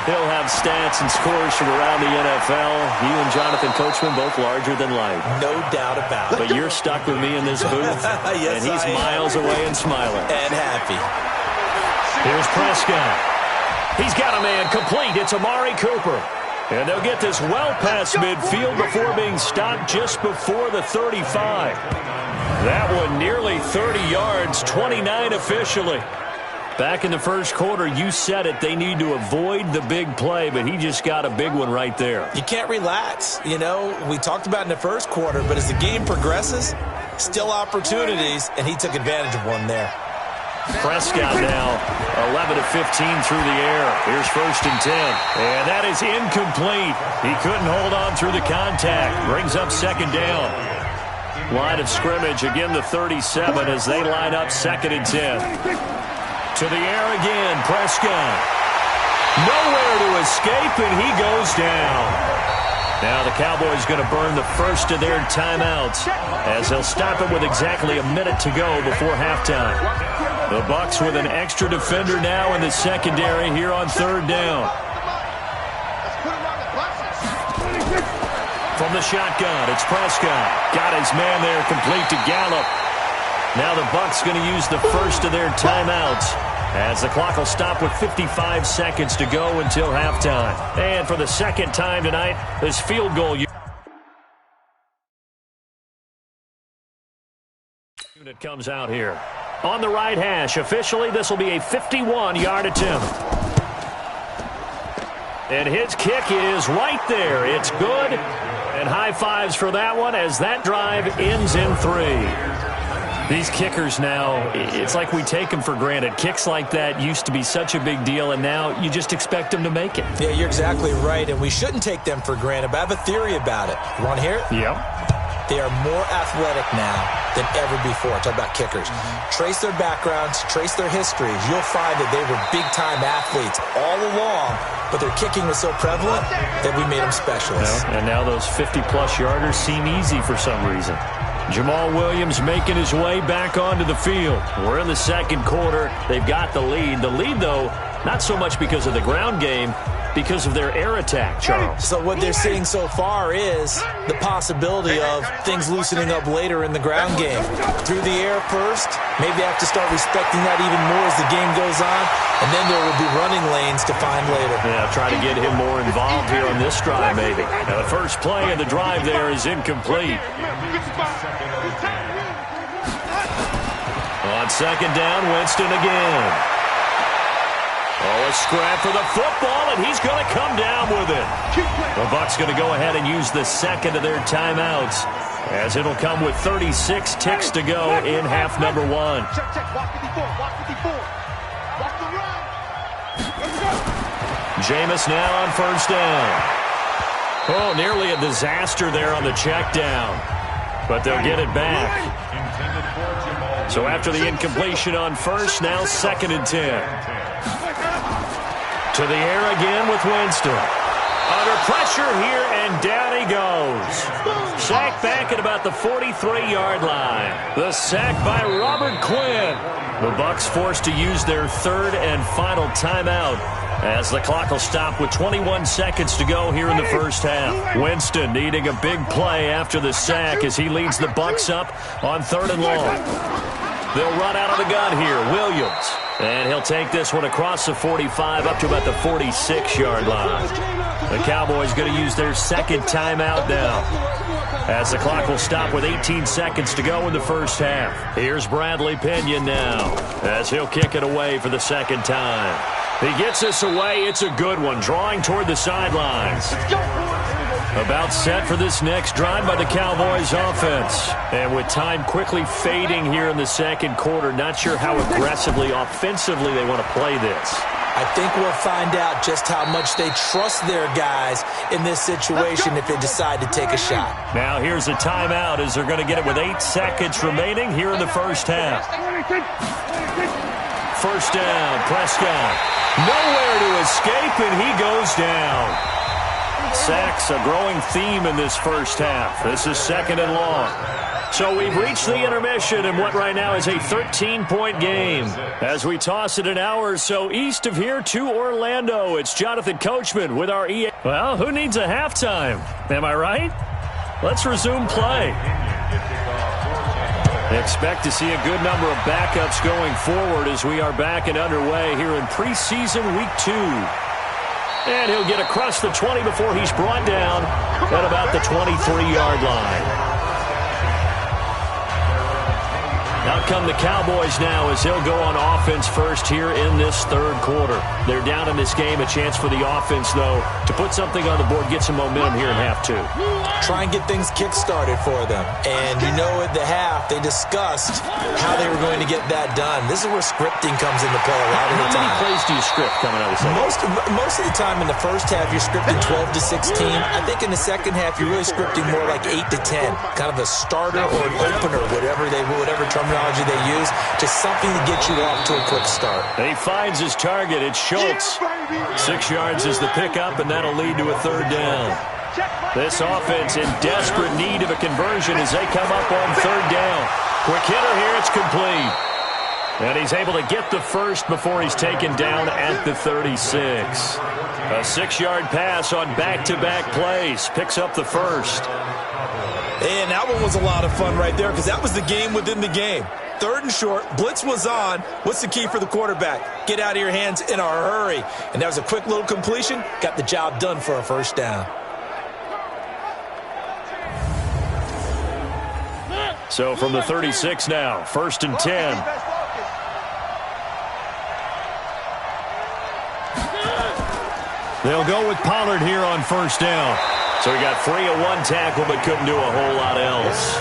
He'll have stats and scores from around the NFL. You and Jonathan Coachman both larger than life. No doubt about it. But you're stuck with me in this booth, yes, and he's miles away and smiling. And happy. Here's Prescott. He's got a man complete. It's Amari Cooper. And they'll get this well past midfield before being stopped just before the 35. That one nearly 30 yards, 29 officially. Back in the first quarter, you said it, they need to avoid the big play, but he just got a big one right there. You can't relax. You know, we talked about in the first quarter, but as the game progresses, still opportunities, and he took advantage of one there. Prescott now 11 of 15 through the air. Here's 1st and 10. And that is incomplete. He couldn't hold on through the contact. Brings up 2nd down. Line of scrimmage, again the 37 as they line up 2nd and 10. To the air again, Prescott. Nowhere to escape, and he goes down. Now the Cowboys going to burn the first of their timeouts as they'll stop it with exactly a minute to go before halftime. The Bucs with an extra defender now in the secondary here on 3rd down. From the shotgun, it's Prescott. Got his man there, complete to Gallup. Now the Bucs going to use the first of their timeouts as the clock will stop with 55 seconds to go until halftime. And for the second time tonight, this field goal unit comes out here. On the right hash, officially this will be a 51-yard attempt. And his kick is right there. It's good. And high fives for that one as that drive ends in 3. These kickers now, it's like we take them for granted. Kicks like that used to be such a big deal, and now you just expect them to make it. Yeah, you're exactly right, and we shouldn't take them for granted, but I have a theory about it. You want to hear it? Yep. They are more athletic now than ever before. Talk about kickers. Trace their backgrounds, trace their histories. You'll find that they were big-time athletes all along, but their kicking was so prevalent that we made them specialists. And now those 50-plus yarders seem easy for some reason. Jamal Williams making his way back onto the field. We're in the second quarter. They've got the lead. The lead, though, not so much because of the ground game, because of their air attack, Charles. So what they're seeing so far is the possibility of things loosening up later in the ground game. Through the air first, maybe they have to start respecting that even more as the game goes on, and then there will be running lanes to find later. Yeah, try to get him more involved here on this drive, maybe. Now, the first play of the drive there is incomplete. On 2nd down, Winston again. Oh, a scrap for the football, and he's going to come down with it. The Bucs going to go ahead and use the second of their timeouts, as it'll come with 36 ticks to go in half number 1. Jameis now on 1st down. Oh, nearly a disaster there on the check down, but they'll get it back. So after the incompletion on 1st, now 2nd and 10. To the air again with Winston. Under pressure here, and down he goes. Sack back at about the 43-yard line. The sack by Robert Quinn. The Bucs forced to use their 3rd and final timeout as the clock will stop with 21 seconds to go here in the first half. Winston needing a big play after the sack as he leads the Bucs up on 3rd and long. They'll run out of the gun here. Williams. And he'll take this one across the 45 up to about the 46-yard line. The Cowboys going to use their 2nd timeout now, as the clock will stop with 18 seconds to go in the first half. Here's Bradley Pinion now, as he'll kick it away for the 2nd time. He gets this away. It's a good one, drawing toward the sidelines. About set for this next drive by the Cowboys offense. And with time quickly fading here in the second quarter, not sure how aggressively, offensively they want to play this. I think we'll find out just how much they trust their guys in this situation if they decide to take a shot. Now here's a timeout as they're going to get it with 8 seconds remaining here in the first half. first down. Prescott nowhere to escape, and he goes down. Sacks, a growing theme in this first half. This is 2nd and long. So we've reached the intermission in what right now is a 13-point game. As we toss it an hour or so east of here to Orlando, it's Jonathan Coachman with our EA. Well, who needs a halftime? Am I right? Let's resume play. Expect to see a good number of backups going forward as we are back and underway here in preseason week 2. And he'll get across the 20 before he's brought down at about the 23-yard line. Out come the Cowboys now as they'll go on offense first here in this third quarter. They're down in this game. A chance for the offense, though, to put something on the board, get some momentum here in half 2. Try and get things kick-started for them. And you know at the half, they discussed how they were going to get that done. This is where scripting comes into play a lot of the time. How many plays do you script coming out of the second? Most of the time in the first half, you're scripting 12 to 16. I think in the second half, you're really scripting more like 8 to 10. Kind of a starter or an opener, whatever terminology they use, just something to get you off to a quick start. He finds his target. It's Schultz. 6 yards is the pickup, and that'll lead to a third down. This offense in desperate need of a conversion as they come up on third down. Quick hitter here. It's complete. And he's able to get the first before he's taken down at the 36. A 6-yard pass on back-to-back plays. Picks up the first. And that one was a lot of fun right there because that was the game within the game. 3rd and short, blitz was on. What's the key for the quarterback? Get out of your hands in a hurry. And that was a quick little completion. Got the job done for a first down. So from the 36 now, 1st and 10. They'll go with Pollard here on first down. So he got free of one tackle but couldn't do a whole lot else.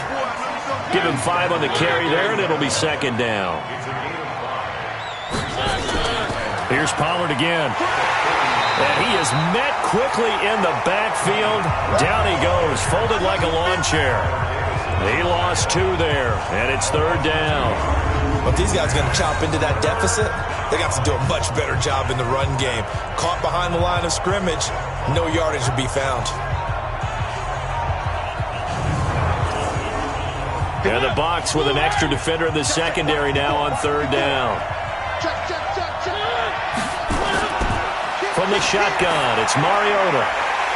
Give him 5 on the carry there, and it'll be 2nd down. Here's Pollard again. And he is met quickly in the backfield. Down he goes, folded like a lawn chair. He lost 2 there, and it's 3rd down. But these guys are going to chop into that deficit. They got to do a much better job in the run game. Caught behind the line of scrimmage, no yardage to be found. And the box with an extra defender in the secondary now on 3rd down. From the shotgun, it's Mariota.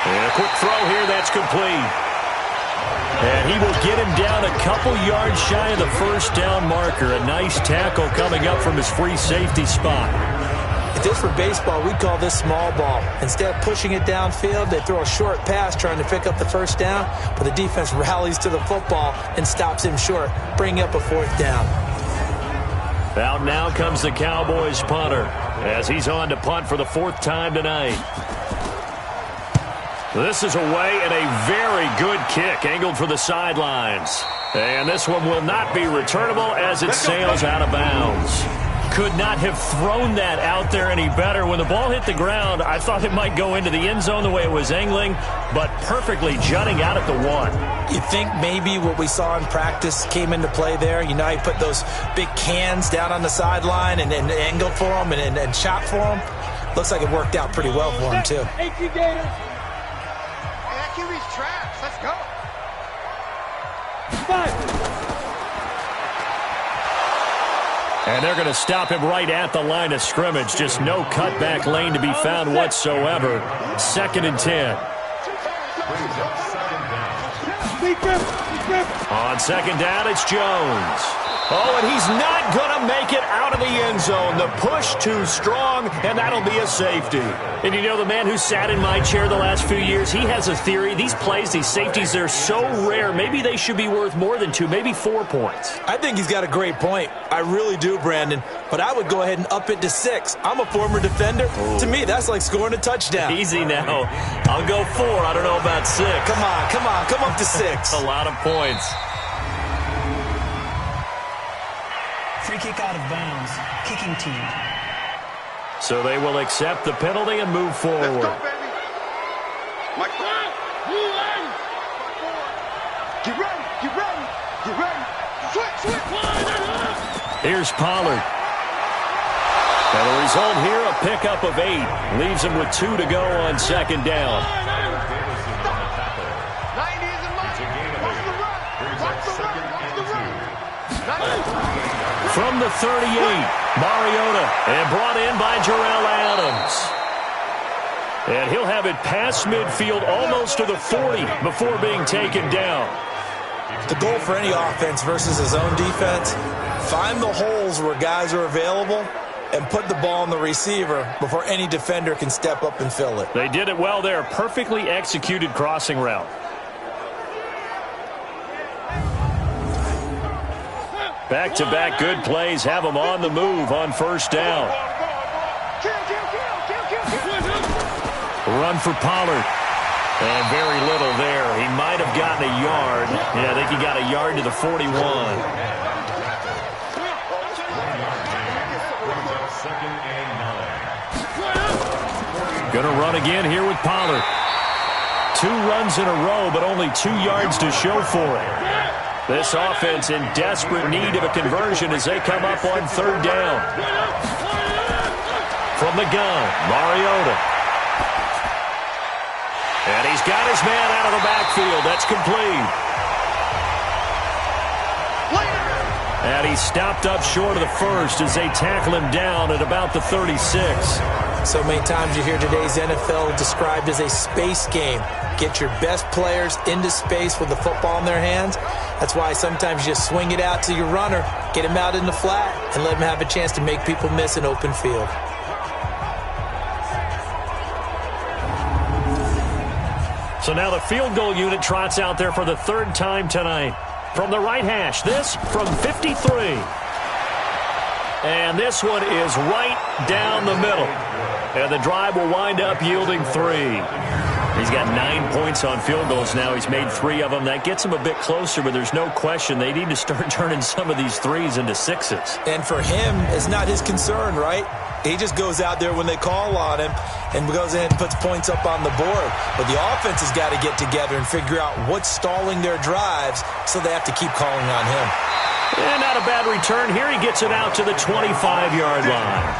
And a quick throw here, that's complete. And he will get him down a couple yards shy of the first down marker. A nice tackle coming up from his free safety spot. If this were baseball, we'd call this small ball. Instead of pushing it downfield, they throw a short pass trying to pick up the first down, but the defense rallies to the football and stops him short, bringing up a 4th down. Out now comes the Cowboys punter as he's on to punt for the 4th time tonight. This is away and a very good kick angled for the sidelines. And this one will not be returnable as it sails out of bounds. Could not have thrown that out there any better. When the ball hit the ground, I thought it might go into the end zone the way it was angling, but perfectly jutting out at the 1. You think maybe what we saw in practice came into play there? You know, he put those big cans down on the sideline and angled for them and shot for them. Looks like it worked out pretty well for him, too. Hey, that QB's traps. Let's go. 5. And they're going to stop him right at the line of scrimmage. Just no cutback lane to be found whatsoever. 2nd and 10. On 2nd down, it's Jones. Oh, and he's not going to make it out of the end zone. The push too strong, and that'll be a safety. And you know, the man who sat in my chair the last few years, he has a theory. These plays, these safeties, they're so rare. Maybe they should be worth more than 2, maybe 4 points. I think he's got a great point. I really do, Brandon. But I would go ahead and up it to 6. I'm a former defender. Ooh. To me, that's like scoring a touchdown. Easy now. I'll go 4. I don't know about 6. Come on. Come up to 6. A lot of points. Free kick out of bounds. Kicking team. So they will accept the penalty and move forward. Let's go, baby. Mike, get ready. Switch. Here's Pollard. And the result here, a pickup of 8. Leaves him with 2 to go on second down. 90 is a watch the run. Watch the run. Watch the run. From the 38, Mariota, and brought in by Jarrell Adams. And he'll have it past midfield almost to the 40 before being taken down. The goal for any offense versus his own defense, find the holes where guys are available and put the ball on the receiver before any defender can step up and fill it. They did it well there. Perfectly executed crossing route. Back-to-back good plays have them on the move on first down. Run for Pollard. And very little there. He might have gotten a yard. Yeah, I think he got a yard to the 41. Going to run again here with Pollard. 2 runs in a row, but only 2 yards to show for it. This offense in desperate need of a conversion as they come up on third down. From the gun, Mariota. And he's got his man out of the backfield. That's complete. And he stopped up short of the first as they tackle him down at about the 36. So many times you hear today's NFL described as a space game. Get your best players into space with the football in their hands. That's why sometimes you just swing it out to your runner, get him out in the flat, and let him have a chance to make people miss an open field. So now the field goal unit trots out there for the 3rd time tonight. From the right hash, this from 53. And this one is right down the middle. And the drive will wind up yielding 3. He's got 9 points on field goals now. He's made 3 of them. That gets him a bit closer, but there's no question they need to start turning some of these 3s into 6s. And for him, it's not his concern, right? He just goes out there when they call on him and goes in and puts points up on the board. But the offense has got to get together and figure out what's stalling their drives, so they have to keep calling on him. And not a bad return here. He gets it out to the 25-yard line.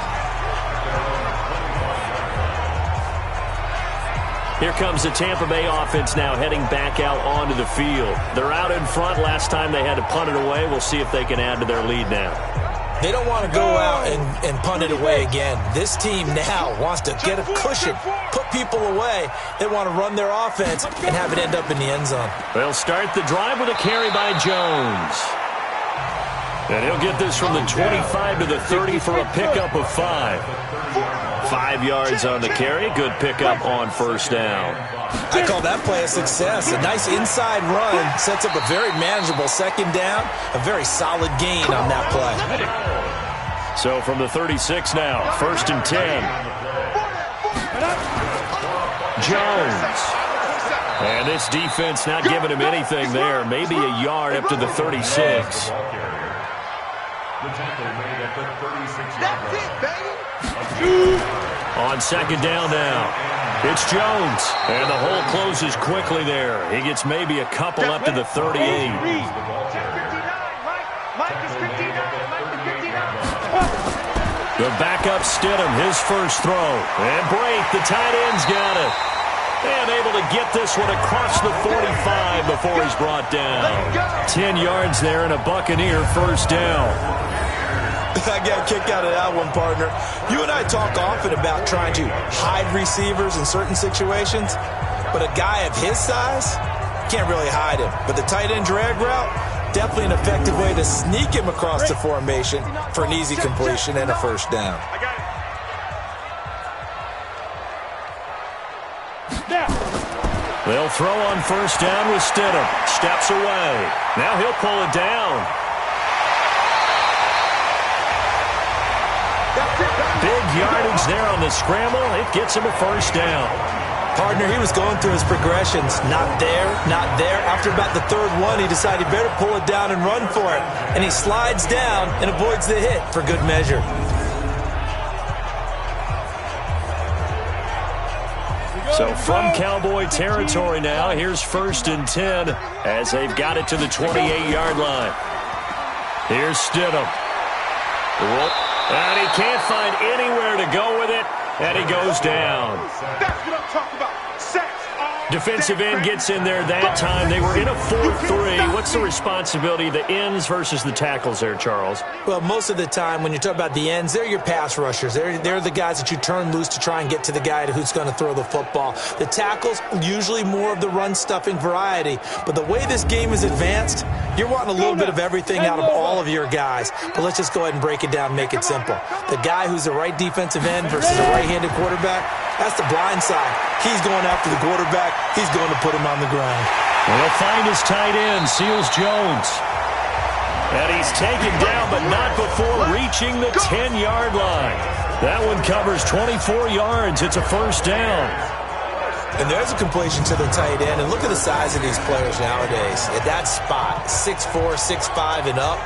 Here comes the Tampa Bay offense now heading back out onto the field. They're out in front. Last time they had to punt it away. We'll see if they can add to their lead now. They don't want to go out and punt it away again. This team now wants to get a cushion, put people away. They want to run their offense and have it end up in the end zone. They'll start the drive with a carry by Jones. And he'll get this from the 25 to the 30 for a pickup of 5. 5 yards on the carry. Good pickup on first down. I call that play a success. A nice inside run sets up a very manageable second down. A very solid gain on that play. So from the 36 now, 1st and 10. Jones. And this defense not giving him anything there. Maybe a yard up to the 36. That's it, baby. On second down now, it's Jones. And the hole closes quickly there. He gets maybe a couple up to the 38. The backup Stidham, his first throw. And break, the tight end's got it. And able to get this one across the 45 before he's brought down. 10 yards there and a Buccaneer first down. I got a kick out of that one, partner. You and I talk often about trying to hide receivers in certain situations, but a guy of his size can't really hide him. But the tight end drag route, definitely an effective way to sneak him across the formation for an easy completion and a first down. They'll throw on first down with Stidham. Steps away. Now he'll pull it down. Big yardage there on the scramble. It gets him a first down. Partner, he was going through his progressions. Not there, not there. After about the 3rd one, he decided he better pull it down and run for it. And he slides down and avoids the hit for good measure. So from Cowboy territory now, here's 1st and 10 as they've got it to the 28-yard line. Here's Stidham. And he can't find anywhere to go with it, and he goes down. That's what I'm talking about. Sacks. Defensive end gets in there that time. They were in a 4-3. What's the responsibility of the ends versus the tackles there, Charles? Well, most of the time when you talk about the ends, they're your pass rushers. They're the guys that you turn loose to try and get to the guy who's going to throw the football. The tackles, usually more of the run-stuffing variety. But the way this game is advanced, you're wanting a little bit of everything out of all of your guys. But let's just go ahead and break it down and make it simple. The guy who's the right defensive end versus a right-handed quarterback, that's the blind side. He's going after the quarterback. He's going to put him on the ground. Well, he'll find his tight end, Seals Jones. And he's taken down, but not before reaching the 10-yard line. That one covers 24 yards. It's a first down. And there's a completion to the tight end. And look at the size of these players nowadays. At that spot, 6'4", 6'5", and up.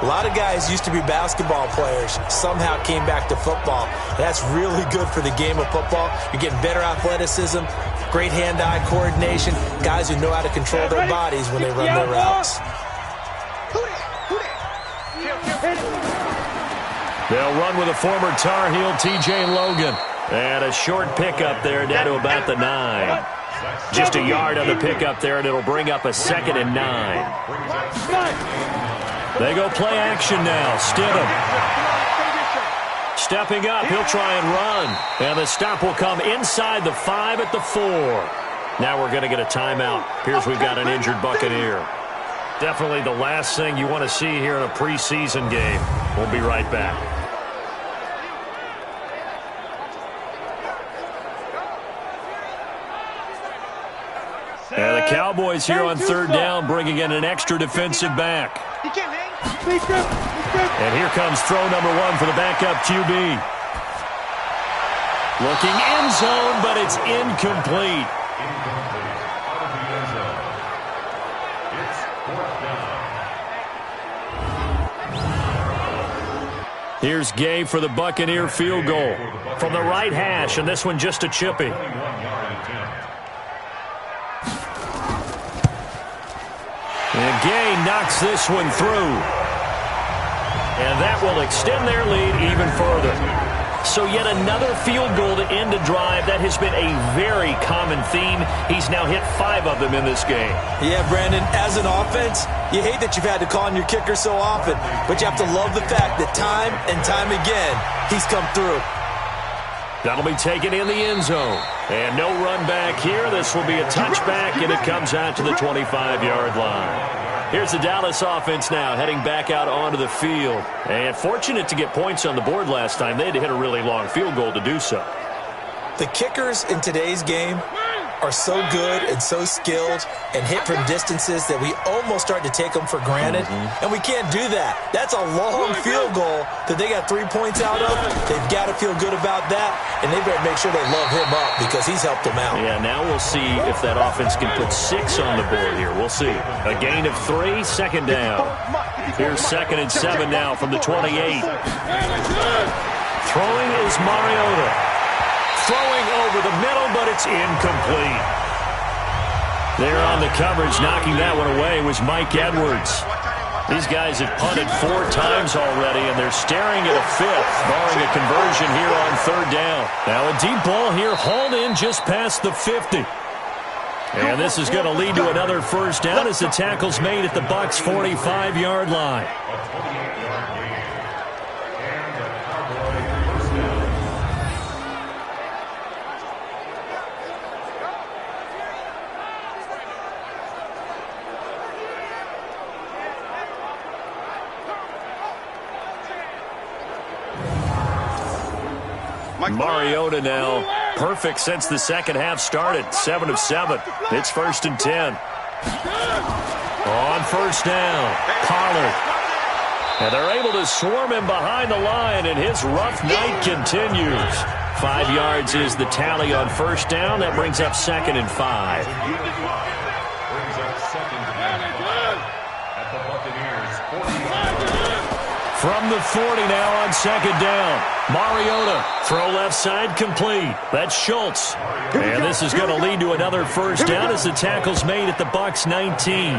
A lot of guys used to be basketball players, somehow came back to football. That's really good for the game of football. You're getting better athleticism, great hand-eye coordination, guys who know how to control their bodies when they run their routes. They'll run with a former Tar Heel, T.J. Logan. And a short pickup there down to about the 9. Just a yard on the pickup there, and it'll bring up a 2nd and 9. They go play action now. Stidham. Stepping up, he'll try and run. And the stop will come inside the 5 at the 4. Now we're going to get a timeout. Here's we've got an injured Buccaneer. Definitely the last thing you want to see here in a preseason game. We'll be right back. And the Cowboys here on 3rd down, bringing in an extra defensive back. And here comes throw number 1 for the backup QB. Looking end zone, but it's incomplete. Here's Gay for the Buccaneer field goal from the right hash, and this one just a chippy. And Gay knocks this one through. And that will extend their lead even further. So yet another field goal to end a drive. That has been a very common theme. He's now hit 5 of them in this game. Yeah, Brandon, as an offense, you hate that you've had to call on your kicker so often. But you have to love the fact that time and time again, he's come through. That'll be taken in the end zone. And no run back here. This will be a touchback, and it comes out to the 25-yard line. Here's the Dallas offense now, heading back out onto the field. And fortunate to get points on the board last time. They had to hit a really long field goal to do so. The kickers in today's game are so good and so skilled and hit from distances that we almost start to take them for granted. And we can't do that. That's a long field goal that they got 3 points out of. They've got to feel good about that, and they better make sure they love him up because he's helped them out. Yeah, now we'll see if that offense can put 6 on the board here. We'll see. A gain of 3, 2nd down. Here's 2nd and 7 now from the 28. Throwing is Mariota. Throwing over the middle, but it's incomplete. There on the coverage, knocking that one away, was Mike Edwards. These guys have punted 4 times already, and they're staring at a 5th, barring a conversion here on 3rd down. Now a deep ball here, hauled in just past the 50. And this is going to lead to another first down as the tackle's made at the Bucs' 45-yard line. Mariota now perfect since the second half started. 7 of 7. It's 1st and 10. On first down, Pollard. And they're able to swarm him behind the line, and his rough night continues. 5 yards is the tally on first down. That brings up 2nd and 5. From the 40 now on 2nd down. Mariota, throw left side, complete. That's Schultz. And this is going to lead to another first down as the tackle's made at the Bucs' 19.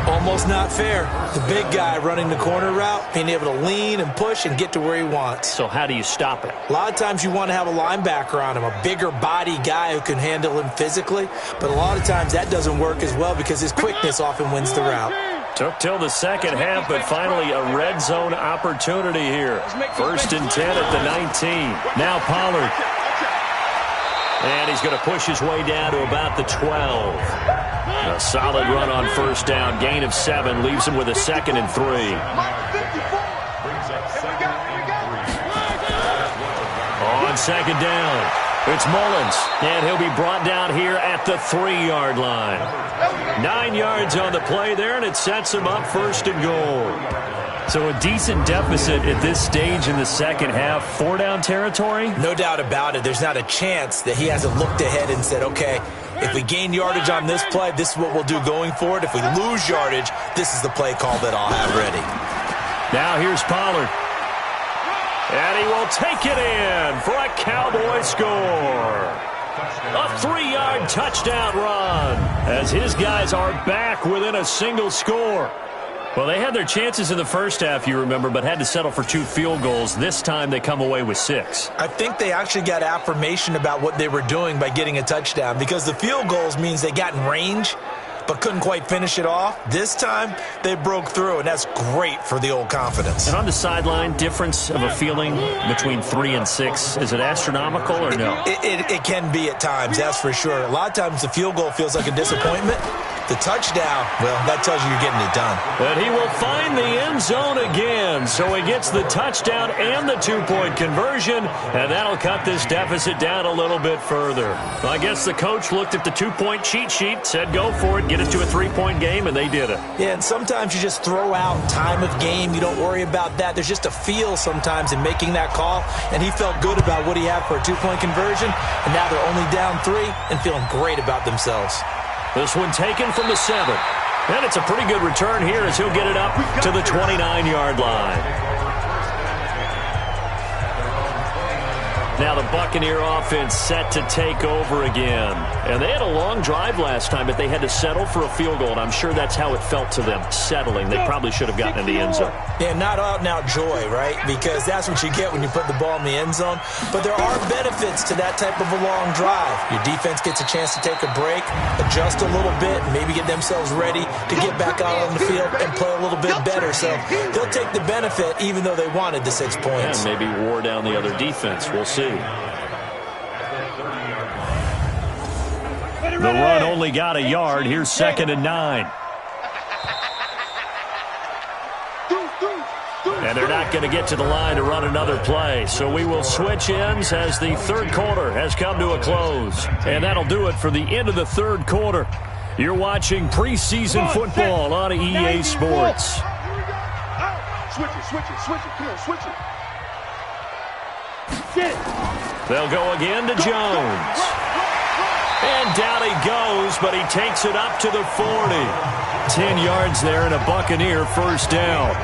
Almost not fair. The big guy running the corner route, being able to lean and push and get to where he wants. So how do you stop it? A lot of times you want to have a linebacker on him, a bigger body guy who can handle him physically, but a lot of times that doesn't work as well because his quickness often wins the route. Took till the second half, but finally a red zone opportunity here. 1st and 10 at the 19. Now Pollard. And he's going to push his way down to about the 12. A solid run on 1st down. Gain of 7 leaves him with a 2nd and 3. On 2nd down, it's Mullins, and he'll be brought down here at the 3-yard line. 9 yards on the play there, and it sets him up 1st and goal. So a decent deficit at this stage in the second half. 4-down territory? No doubt about it. There's not a chance that he hasn't looked ahead and said, okay, if we gain yardage on this play, this is what we'll do going forward. If we lose yardage, this is the play call that I'll have ready. Now here's Pollard. And he will take it in for a Cowboy score. A 3-yard touchdown run as his guys are back within a single score. Well, they had their chances in the first half, you remember, but had to settle for 2 field goals. This time they come away with 6. I think they actually got affirmation about what they were doing by getting a touchdown because the field goals means they got in range but couldn't quite finish it off. This time, they broke through, and that's great for the old confidence. And on the sideline, difference of a feeling between 3 and 6, is it astronomical or no? It can be at times, that's for sure. A lot of times the field goal feels like a disappointment. The touchdown, well, that tells you you're getting it done. But he will find the end zone again, so he gets the touchdown and the 2-point conversion, and that'll cut this deficit down a little bit further. Well, I guess the coach looked at the 2-point cheat sheet, said go for it, get it to a 3-point game, and they did it. Yeah, and sometimes you just throw out time of game. You don't worry about that. There's just a feel sometimes in making that call, and he felt good about what he had for a 2-point conversion, and now they're only down 3 and feeling great about themselves. This one taken from the 7. And it's a pretty good return here as he'll get it up to the 29-yard line. Now the Buccaneer offense set to take over again. And they had a long drive last time, but they had to settle for a field goal. And I'm sure that's how it felt to them, settling. They probably should have gotten in the end zone. Yeah, not out-and-out joy, right? Because that's what you get when you put the ball in the end zone. But there are benefits to that type of a long drive. Your defense gets a chance to take a break, adjust a little bit, maybe get themselves ready to get back out on the field and play a little bit better. So they'll take the benefit even though they wanted the 6 points. And maybe wore down the other defense. We'll see. The run only got a yard. Here's 2nd and 9. And they're not going to get to the line to run another play. So we will switch ends as the third quarter has come to a close. And that'll do it for the end of the third quarter. You're watching preseason football on EA Sports. Switch it. Come on, switch it. They'll go again to Jones. And down he goes, but he takes it up to the 40. 10 yards there and a Buccaneer first down.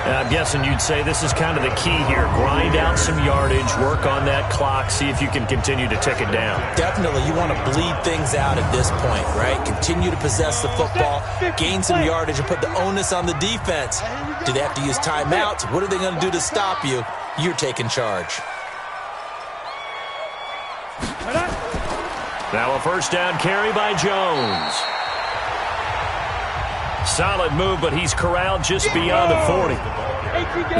And I'm guessing you'd say this is kind of the key here. Grind out some yardage, work on that clock, see if you can continue to tick it down. Definitely. You want to bleed things out at this point, right? Continue to possess the football, gain some yardage, and put the onus on the defense. Do they have to use timeouts? What are they going to do to stop you? You're taking charge. Now a first down carry by Jones. Solid move, but he's corralled just beyond the 40.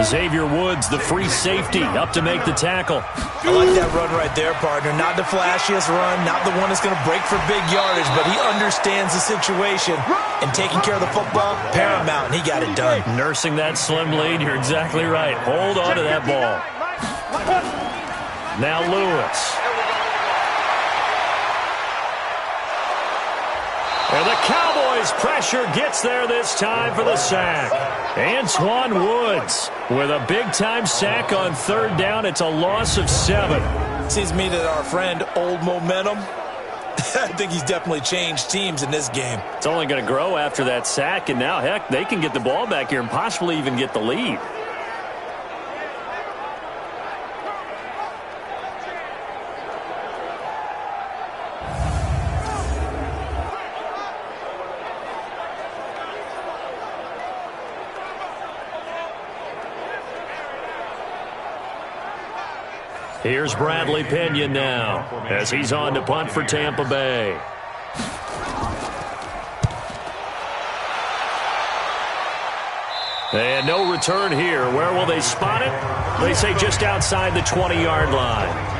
Xavier Woods, the free safety, up to make the tackle. I like that run right there, partner. Not the flashiest run, not the one that's going to break for big yardage, but he understands the situation, and taking care of the football, paramount, and he got it done. Nursing that slim lead, you're exactly right. Hold on to that ball. Now Lewis. And the Cowboys' pressure gets there this time for the sack. Antoine Woods with a big-time sack on third down. It's a loss of 7. Seems to me that our friend, Old Momentum, I think he's definitely changed teams in this game. It's only going to grow after that sack, and now, heck, they can get the ball back here and possibly even get the lead. Here's Bradley Pinion now as he's on to punt for Tampa Bay. And no return here. Where will they spot it? They say just outside the 20-yard line.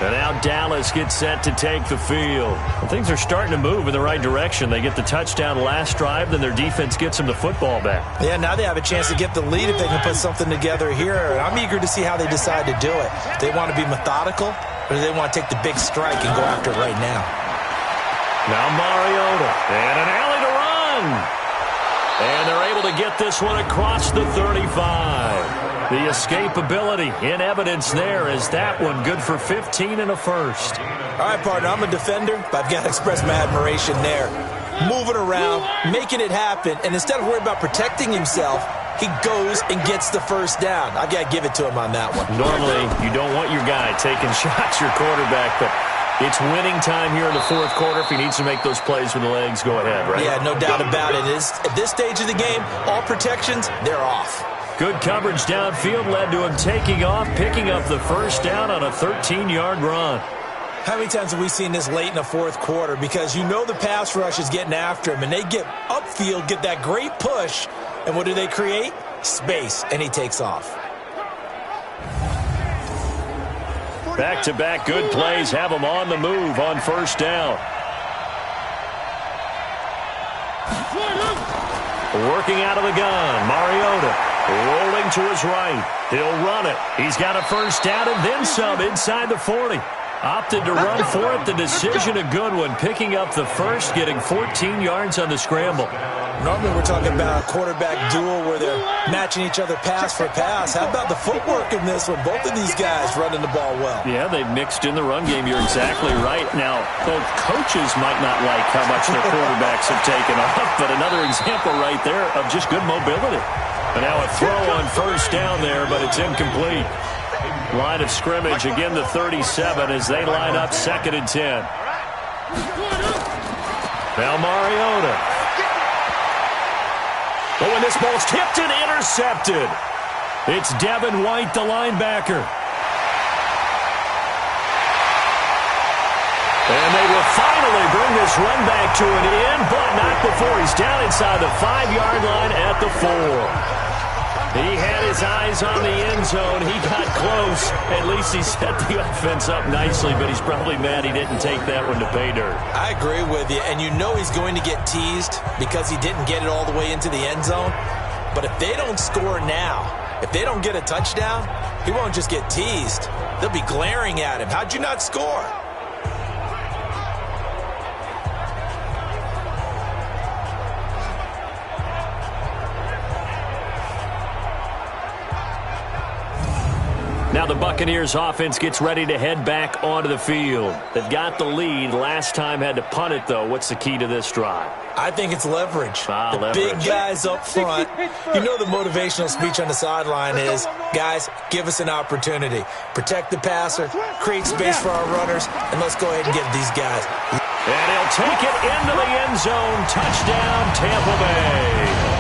And now Dallas gets set to take the field. Well, things are starting to move in the right direction. They get the touchdown last drive, then their defense gets them the football back. Yeah, now they have a chance to get the lead if they can put something together here. I'm eager to see how they decide to do it. They want to be methodical, or do they want to take the big strike and go after it right now? Now Mariota, and an alley to run. And they're able to get this one across the 35. The escapability in evidence there as that one good for 15 and a first. All right, partner, I'm a defender, but I've got to express my admiration there. Moving around, making it happen, and instead of worrying about protecting himself, he goes and gets the first down. I've got to give it to him on that one. Normally, you don't want your guy taking shots, your quarterback, but it's winning time here in the fourth quarter. If he needs to make those plays with the legs, go ahead, right? Yeah, no doubt about it. At this stage of the game, all protections, they're off. Good coverage downfield led to him taking off, picking up the first down on a 13-yard run. How many times have we seen this late in the fourth quarter? Because you know the pass rush is getting after him, and they get upfield, get that great push, and what do they create? Space, and he takes off. Back-to-back good plays have him on the move on first down. Working out of the gun, Mariota. Rolling to his right. He'll run it. He's got a first down and then some inside the 40. Opted to run for it. The decision a good one. Picking up the first, getting 14 yards on the scramble. Normally we're talking about a quarterback duel where they're matching each other pass for pass. How about the footwork in this one? Both of these guys running the ball well. Yeah, they've mixed in the run game. You're exactly right. Now, both coaches might not like how much their quarterbacks have taken off, but another example right there of just good mobility. And now a throw on first down there, but it's incomplete. Line of scrimmage, again the 37 as they line up 2nd and 10. Now Mariota. Oh, and this ball's tipped and intercepted. It's Devin White, the linebacker. And they will finally bring this run back to an end, but not before he's down inside the 5-yard line at the 4. He had his eyes on the end zone. He got close. At least he set the offense up nicely, but he's probably mad he didn't take that one to pay dirt. I agree with you, and you know he's going to get teased because he didn't get it all the way into the end zone. But if they don't score now, if they don't get a touchdown, he won't just get teased. They'll be glaring at him. How'd you not score? Now the Buccaneers offense gets ready to head back onto the field. They've got the lead. Last time had to punt it, though. What's the key to this drive? I think it's leverage. Leverage. Big guys up front. You know the motivational speech on the sideline is, guys, give us an opportunity. Protect the passer, create space for our runners, and let's go ahead and get these guys. And he'll take it into the end zone. Touchdown, Tampa Bay.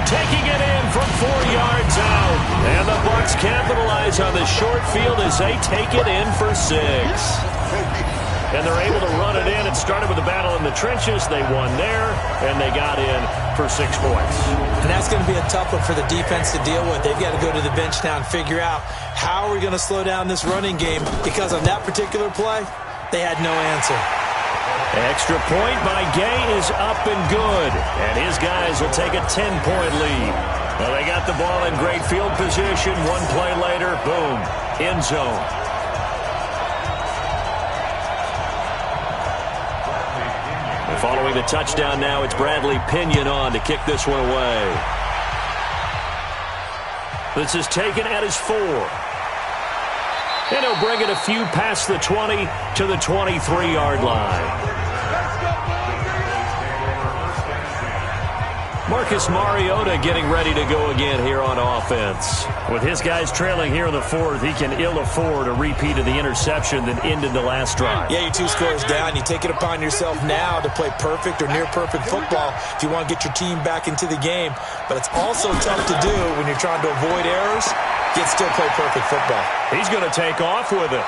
Taking it in from 4 yards out. And the Bucs capitalize on the short field as they take it in for 6. And they're able to run it in. It started with a battle in the trenches. They won there, and they got in for 6 points. And that's going to be a tough one for the defense to deal with. They've got to go to the bench now and figure out how are we going to slow down this running game, because on that particular play, they had no answer. Extra point by Gay is up and good. And his guys will take a 10-point lead. Well, they got the ball in great field position. One play later, boom, end zone. And following the touchdown now, it's Bradley Pinion on to kick this one away. This is taken at his 4. And he'll bring it a few past the 20 to the 23-yard line. Marcus Mariota getting ready to go again here on offense. With his guys trailing here in the 4th, he can ill afford a repeat of the interception that ended the last drive. Yeah, you're 2 scores down. You take it upon yourself now to play perfect or near-perfect football if you want to get your team back into the game. But it's also tough to do when you're trying to avoid errors yet still play perfect football. He's going to take off with it.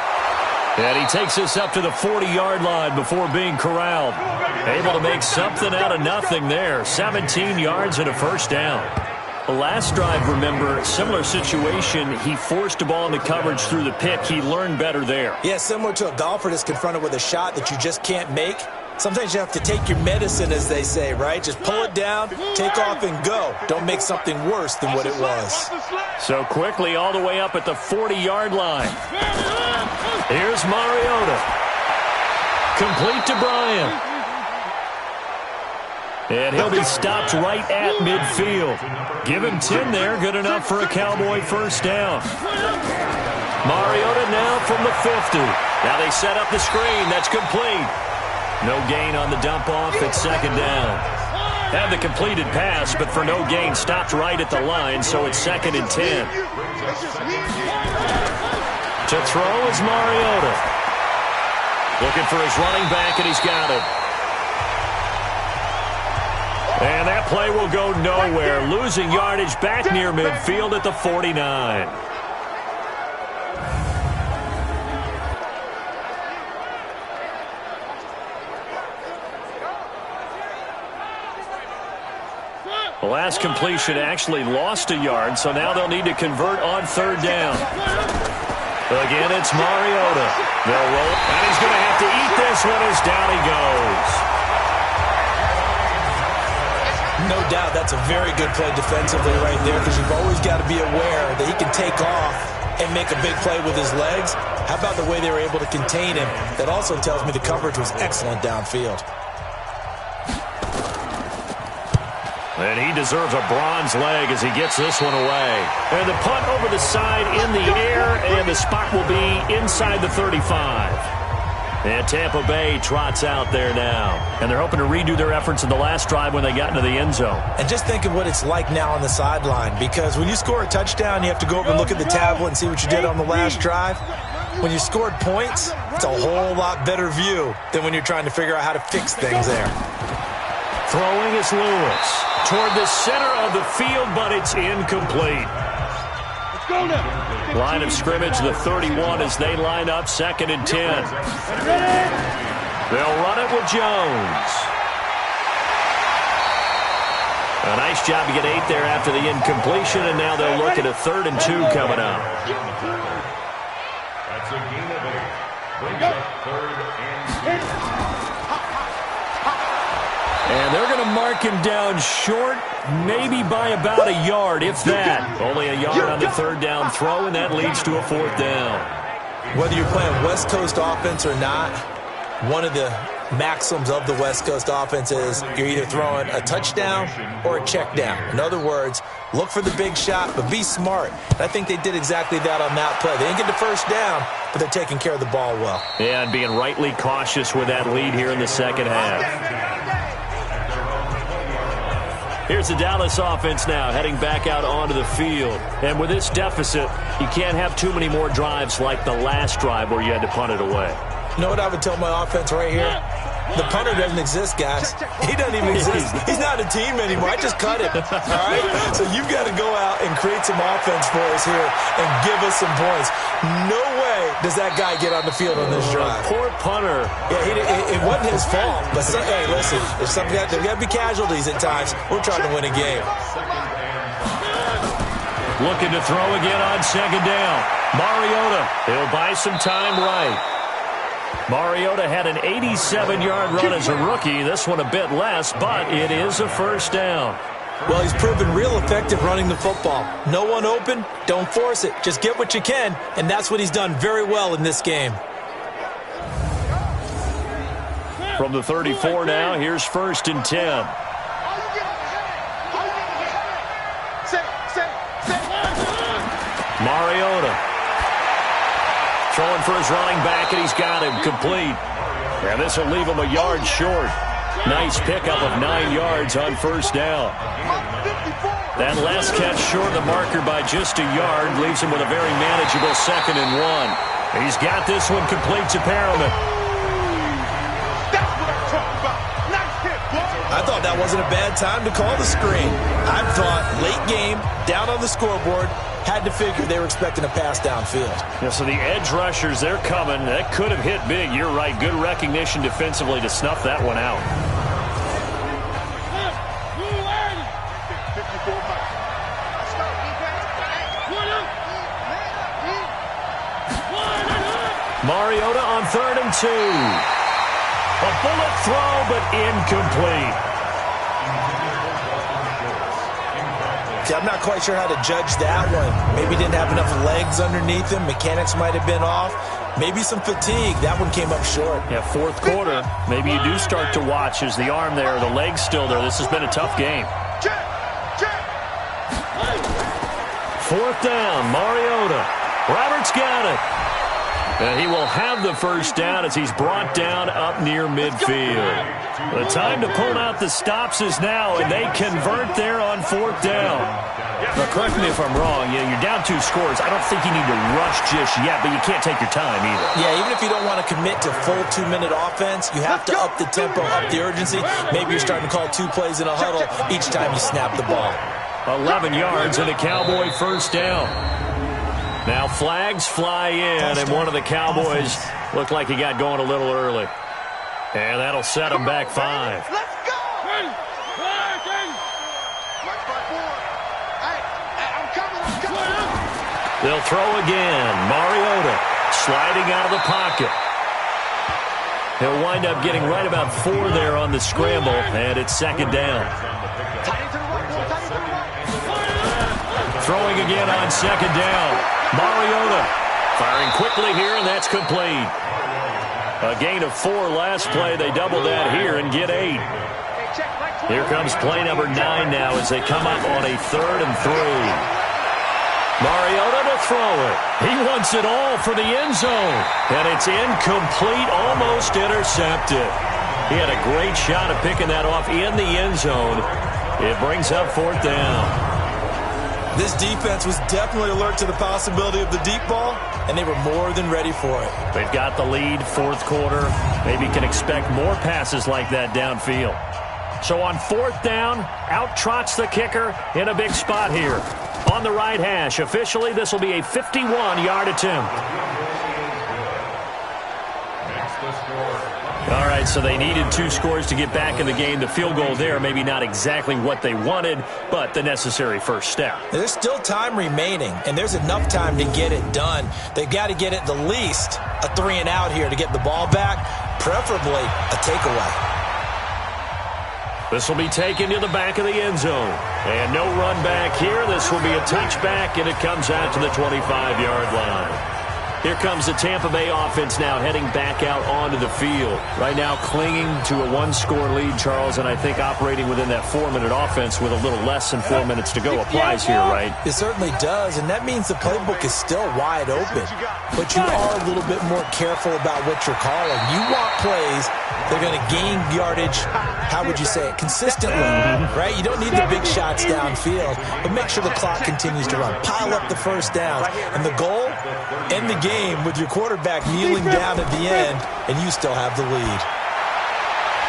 And he takes us up to the 40-yard line before being corralled. Able to make something out of nothing there. 17 yards and a first down. The last drive, remember, similar situation. He forced a ball into coverage through the pick. He learned better there. Yeah, similar to a golfer that's confronted with a shot that you just can't make. Sometimes you have to take your medicine, as they say, right? Just pull it down, take off, and go. Don't make something worse than what it was. So quickly all the way up at the 40-yard line. Here's Mariota. Complete to Bryant. And he'll be stopped right at midfield. Give him 10 there. Good enough for a Cowboy first down. Mariota now from the 50. Now they set up the screen. That's complete. No gain on the dump-off at second down. Had the completed pass, but for no gain, stopped right at the line, so it's 2nd and 10. To throw is Mariota. Looking for his running back, and he's got it. And that play will go nowhere. Losing yardage back near midfield at the 49. The last completion actually lost a yard, so now they'll need to convert on third down. Again, it's Mariota. They'll roll, and he's going to have to eat this one as down he goes. No doubt that's a very good play defensively right there, because you've always got to be aware that he can take off and make a big play with his legs. How about the way they were able to contain him? That also tells me the coverage was excellent downfield. And he deserves a bronze leg as he gets this one away. And the punt over the side in the air, and the spot will be inside the 35. And Tampa Bay trots out there now. And they're hoping to redo their efforts in the last drive when they got into the end zone. And just think of what it's like now on the sideline, because when you score a touchdown, you have to go over and look at the tablet and see what you did on the last drive. When you scored points, it's a whole lot better view than when you're trying to figure out how to fix things there. Throwing is Lewis toward the center of the field, but it's incomplete. Line of scrimmage, the 31, as they line up 2nd and 10. They'll run it with Jones. A nice job to get 8 there after the incompletion, and now they'll look at a 3rd and 2 coming up. That's a gain of 8. Brings up 3rd and 2. And they're going to mark him down short, maybe by about a yard, if that. Only a yard on the 3rd down throw, and that leads to a 4th down. Whether you're playing West Coast offense or not, one of the maxims of the West Coast offense is you're either throwing a touchdown or a check down. In other words, look for the big shot, but be smart. And I think they did exactly that on that play. They didn't get the first down, but they're taking care of the ball well. Yeah, and being rightly cautious with that lead here in the second half. Here's the Dallas offense now, heading back out onto the field. And with this deficit, you can't have too many more drives like the last drive where you had to punt it away. You know what I would tell my offense right here? The punter doesn't exist, guys. He doesn't even exist. He's not a team anymore. I just cut him. All right? So you've got to go out and create some offense for us here and give us some points. No way does that guy get on the field on this drive. Poor punter. Yeah, it wasn't his fault. But, hey, listen, there's got to be casualties at times. We're trying to win a game. Looking to throw again on 2nd down. Mariota, he'll buy some time right. Mariota had an 87-yard run as a rookie. This one a bit less, but it is a first down. Well, he's proven real effective running the football. No one open, don't force it. Just get what you can, and that's what he's done very well in this game. From the 34 now, here's 1st and 10. Mariota. Throwing for his running back, and he's got him complete. And this will leave him a yard short. Nice pickup of 9 yards on 1st down. That last catch short of the marker by just a yard leaves him with a very manageable 2nd and 1. He's got this one complete to Perriman. I thought that wasn't a bad time to call the screen. I thought late game, down on the scoreboard, had to figure they were expecting a pass downfield. Yeah, so the edge rushers, they're coming. That could have hit big. You're right. Good recognition defensively to snuff that one out. Mariota on 3rd and 2. A bullet throw, but incomplete. See, I'm not quite sure how to judge that one. Maybe didn't have enough legs underneath him. Mechanics might have been off. Maybe some fatigue. That one came up short. Yeah, 4th quarter. Maybe you do start to watch as the arm there, the leg's still there. This has been a tough game. 4th down, Mariota. Roberts got it. And he will have the first down as he's brought down up near midfield. The time to pull out the stops is now, and they convert there on 4th down. Now, correct me if I'm wrong. You're down 2 scores. I don't think you need to rush just yet, but you can't take your time either. Yeah, even if you don't want to commit to full 2-minute offense, you have to up the tempo, up the urgency. Maybe you're starting to call 2 plays in a huddle each time you snap the ball. 11 yards and a Cowboy first down. Now flags fly in, and one of the Cowboys looked like he got going a little early. And that'll set him back 5. Let's go! I'm coming. They'll throw again. Mariota sliding out of the pocket. He'll wind up getting right about 4 there on the scramble, and it's 2nd down. Throwing again on 2nd down. Mariota firing quickly here, and that's complete. A gain of 4 last play. They double that here and get 8. Here comes play number 9 now as they come up on a 3rd and 3. Mariota to throw it. He wants it all for the end zone. And it's incomplete, almost intercepted. He had a great shot at picking that off in the end zone. It brings up 4th down. This defense was definitely alert to the possibility of the deep ball, and they were more than ready for it. They've got the lead, 4th quarter. Maybe can expect more passes like that downfield. So on 4th down, out trots the kicker in a big spot here. On the right hash, officially this will be a 51-yard attempt. All right, so they needed 2 scores to get back in the game. The field goal there, maybe not exactly what they wanted, but the necessary first step. There's still time remaining, and there's enough time to get it done. They've got to get at the least a 3 and out here to get the ball back, preferably a takeaway. This will be taken to the back of the end zone. And no run back here. This will be a touchback, and it comes out to the 25-yard line. Here comes the Tampa Bay offense now heading back out onto the field. Right now clinging to a 1-score lead, Charles, and I think operating within that 4-minute offense with a little less than 4 minutes to go applies here, right? It certainly does, and that means the playbook is still wide open. But you are a little bit more careful about what you're calling. You want plays that are going to gain yardage, how would you say it, consistently, right? You don't need the big shots downfield, but make sure the clock continues to run. Pile up the first downs, and the goal, end the game with your quarterback kneeling down at the end, and you still have the lead.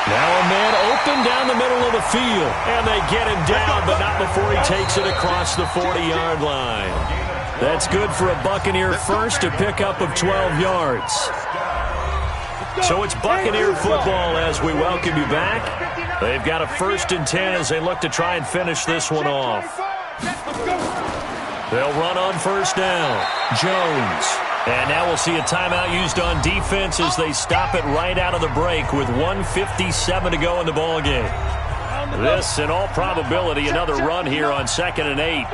Now a man open down the middle of the field, and they get him down, but not before he takes it across the 40-yard line. That's good for a Buccaneer first, a pickup of 12 yards. So it's Buccaneer football as we welcome you back. They've got a 1st and 10 as they look to try and finish this one off. They'll run on 1st down. Jones. And now we'll see a timeout used on defense as they stop it right out of the break with 1:57 to go in the ballgame. This, in all probability, another run here on 2nd and 8.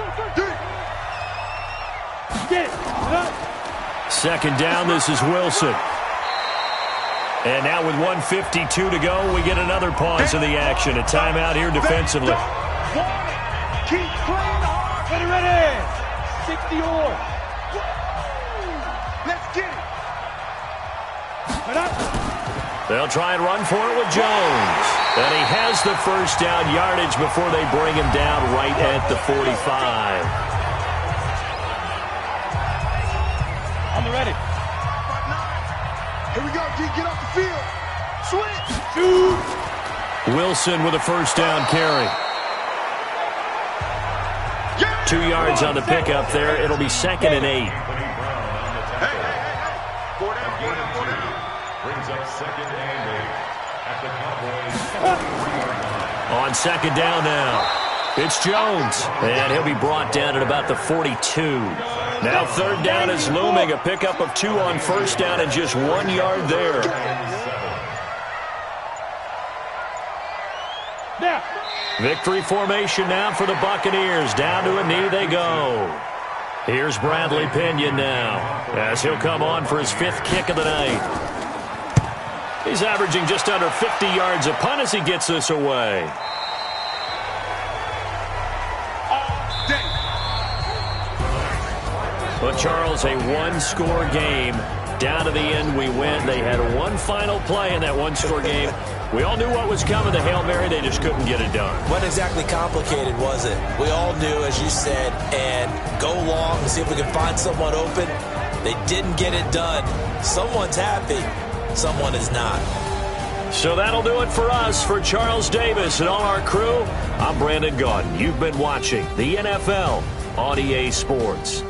2nd down, this is Wilson. And now with 1:52 to go, we get another pause in the action. A timeout here defensively. Keep playing hard. Ready. 60-yard. Let's get it. They'll try and run for it with Jones. And he has the first down yardage before they bring him down right at the 45. On the ready. Here we go, G. Get off the field. Switch. Shoot. Wilson with a first down carry. Yeah. 2 yards on the pickup there. It'll be 2nd and 8. Brings up 2nd and 8 at the Cowboys. On 2nd down now. It's Jones, and he'll be brought down at about the 42. Now 3rd down is looming. A pickup of 2 on 1st down and just 1 yard there. Victory formation now for the Buccaneers. Down to a knee they go. Here's Bradley Pinion now, as he'll come on for his 5th kick of the night. He's averaging just under 50 yards a punt as he gets this away. But, Charles, a one-score game. Down to the end we win. They had one final play in that one-score game. We all knew what was coming. The Hail Mary, they just couldn't get it done. Wasn't exactly complicated, was it? We all knew, as you said, and go long and see if we can find someone open. They didn't get it done. Someone's happy. Someone is not. So that'll do it for us. For Charles Davis and all our crew, I'm Brandon Gaudin. You've been watching the NFL on EA Sports.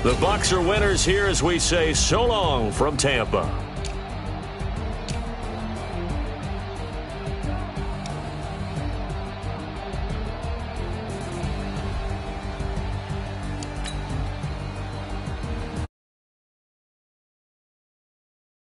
The Bucs are winners here as we say so long from Tampa.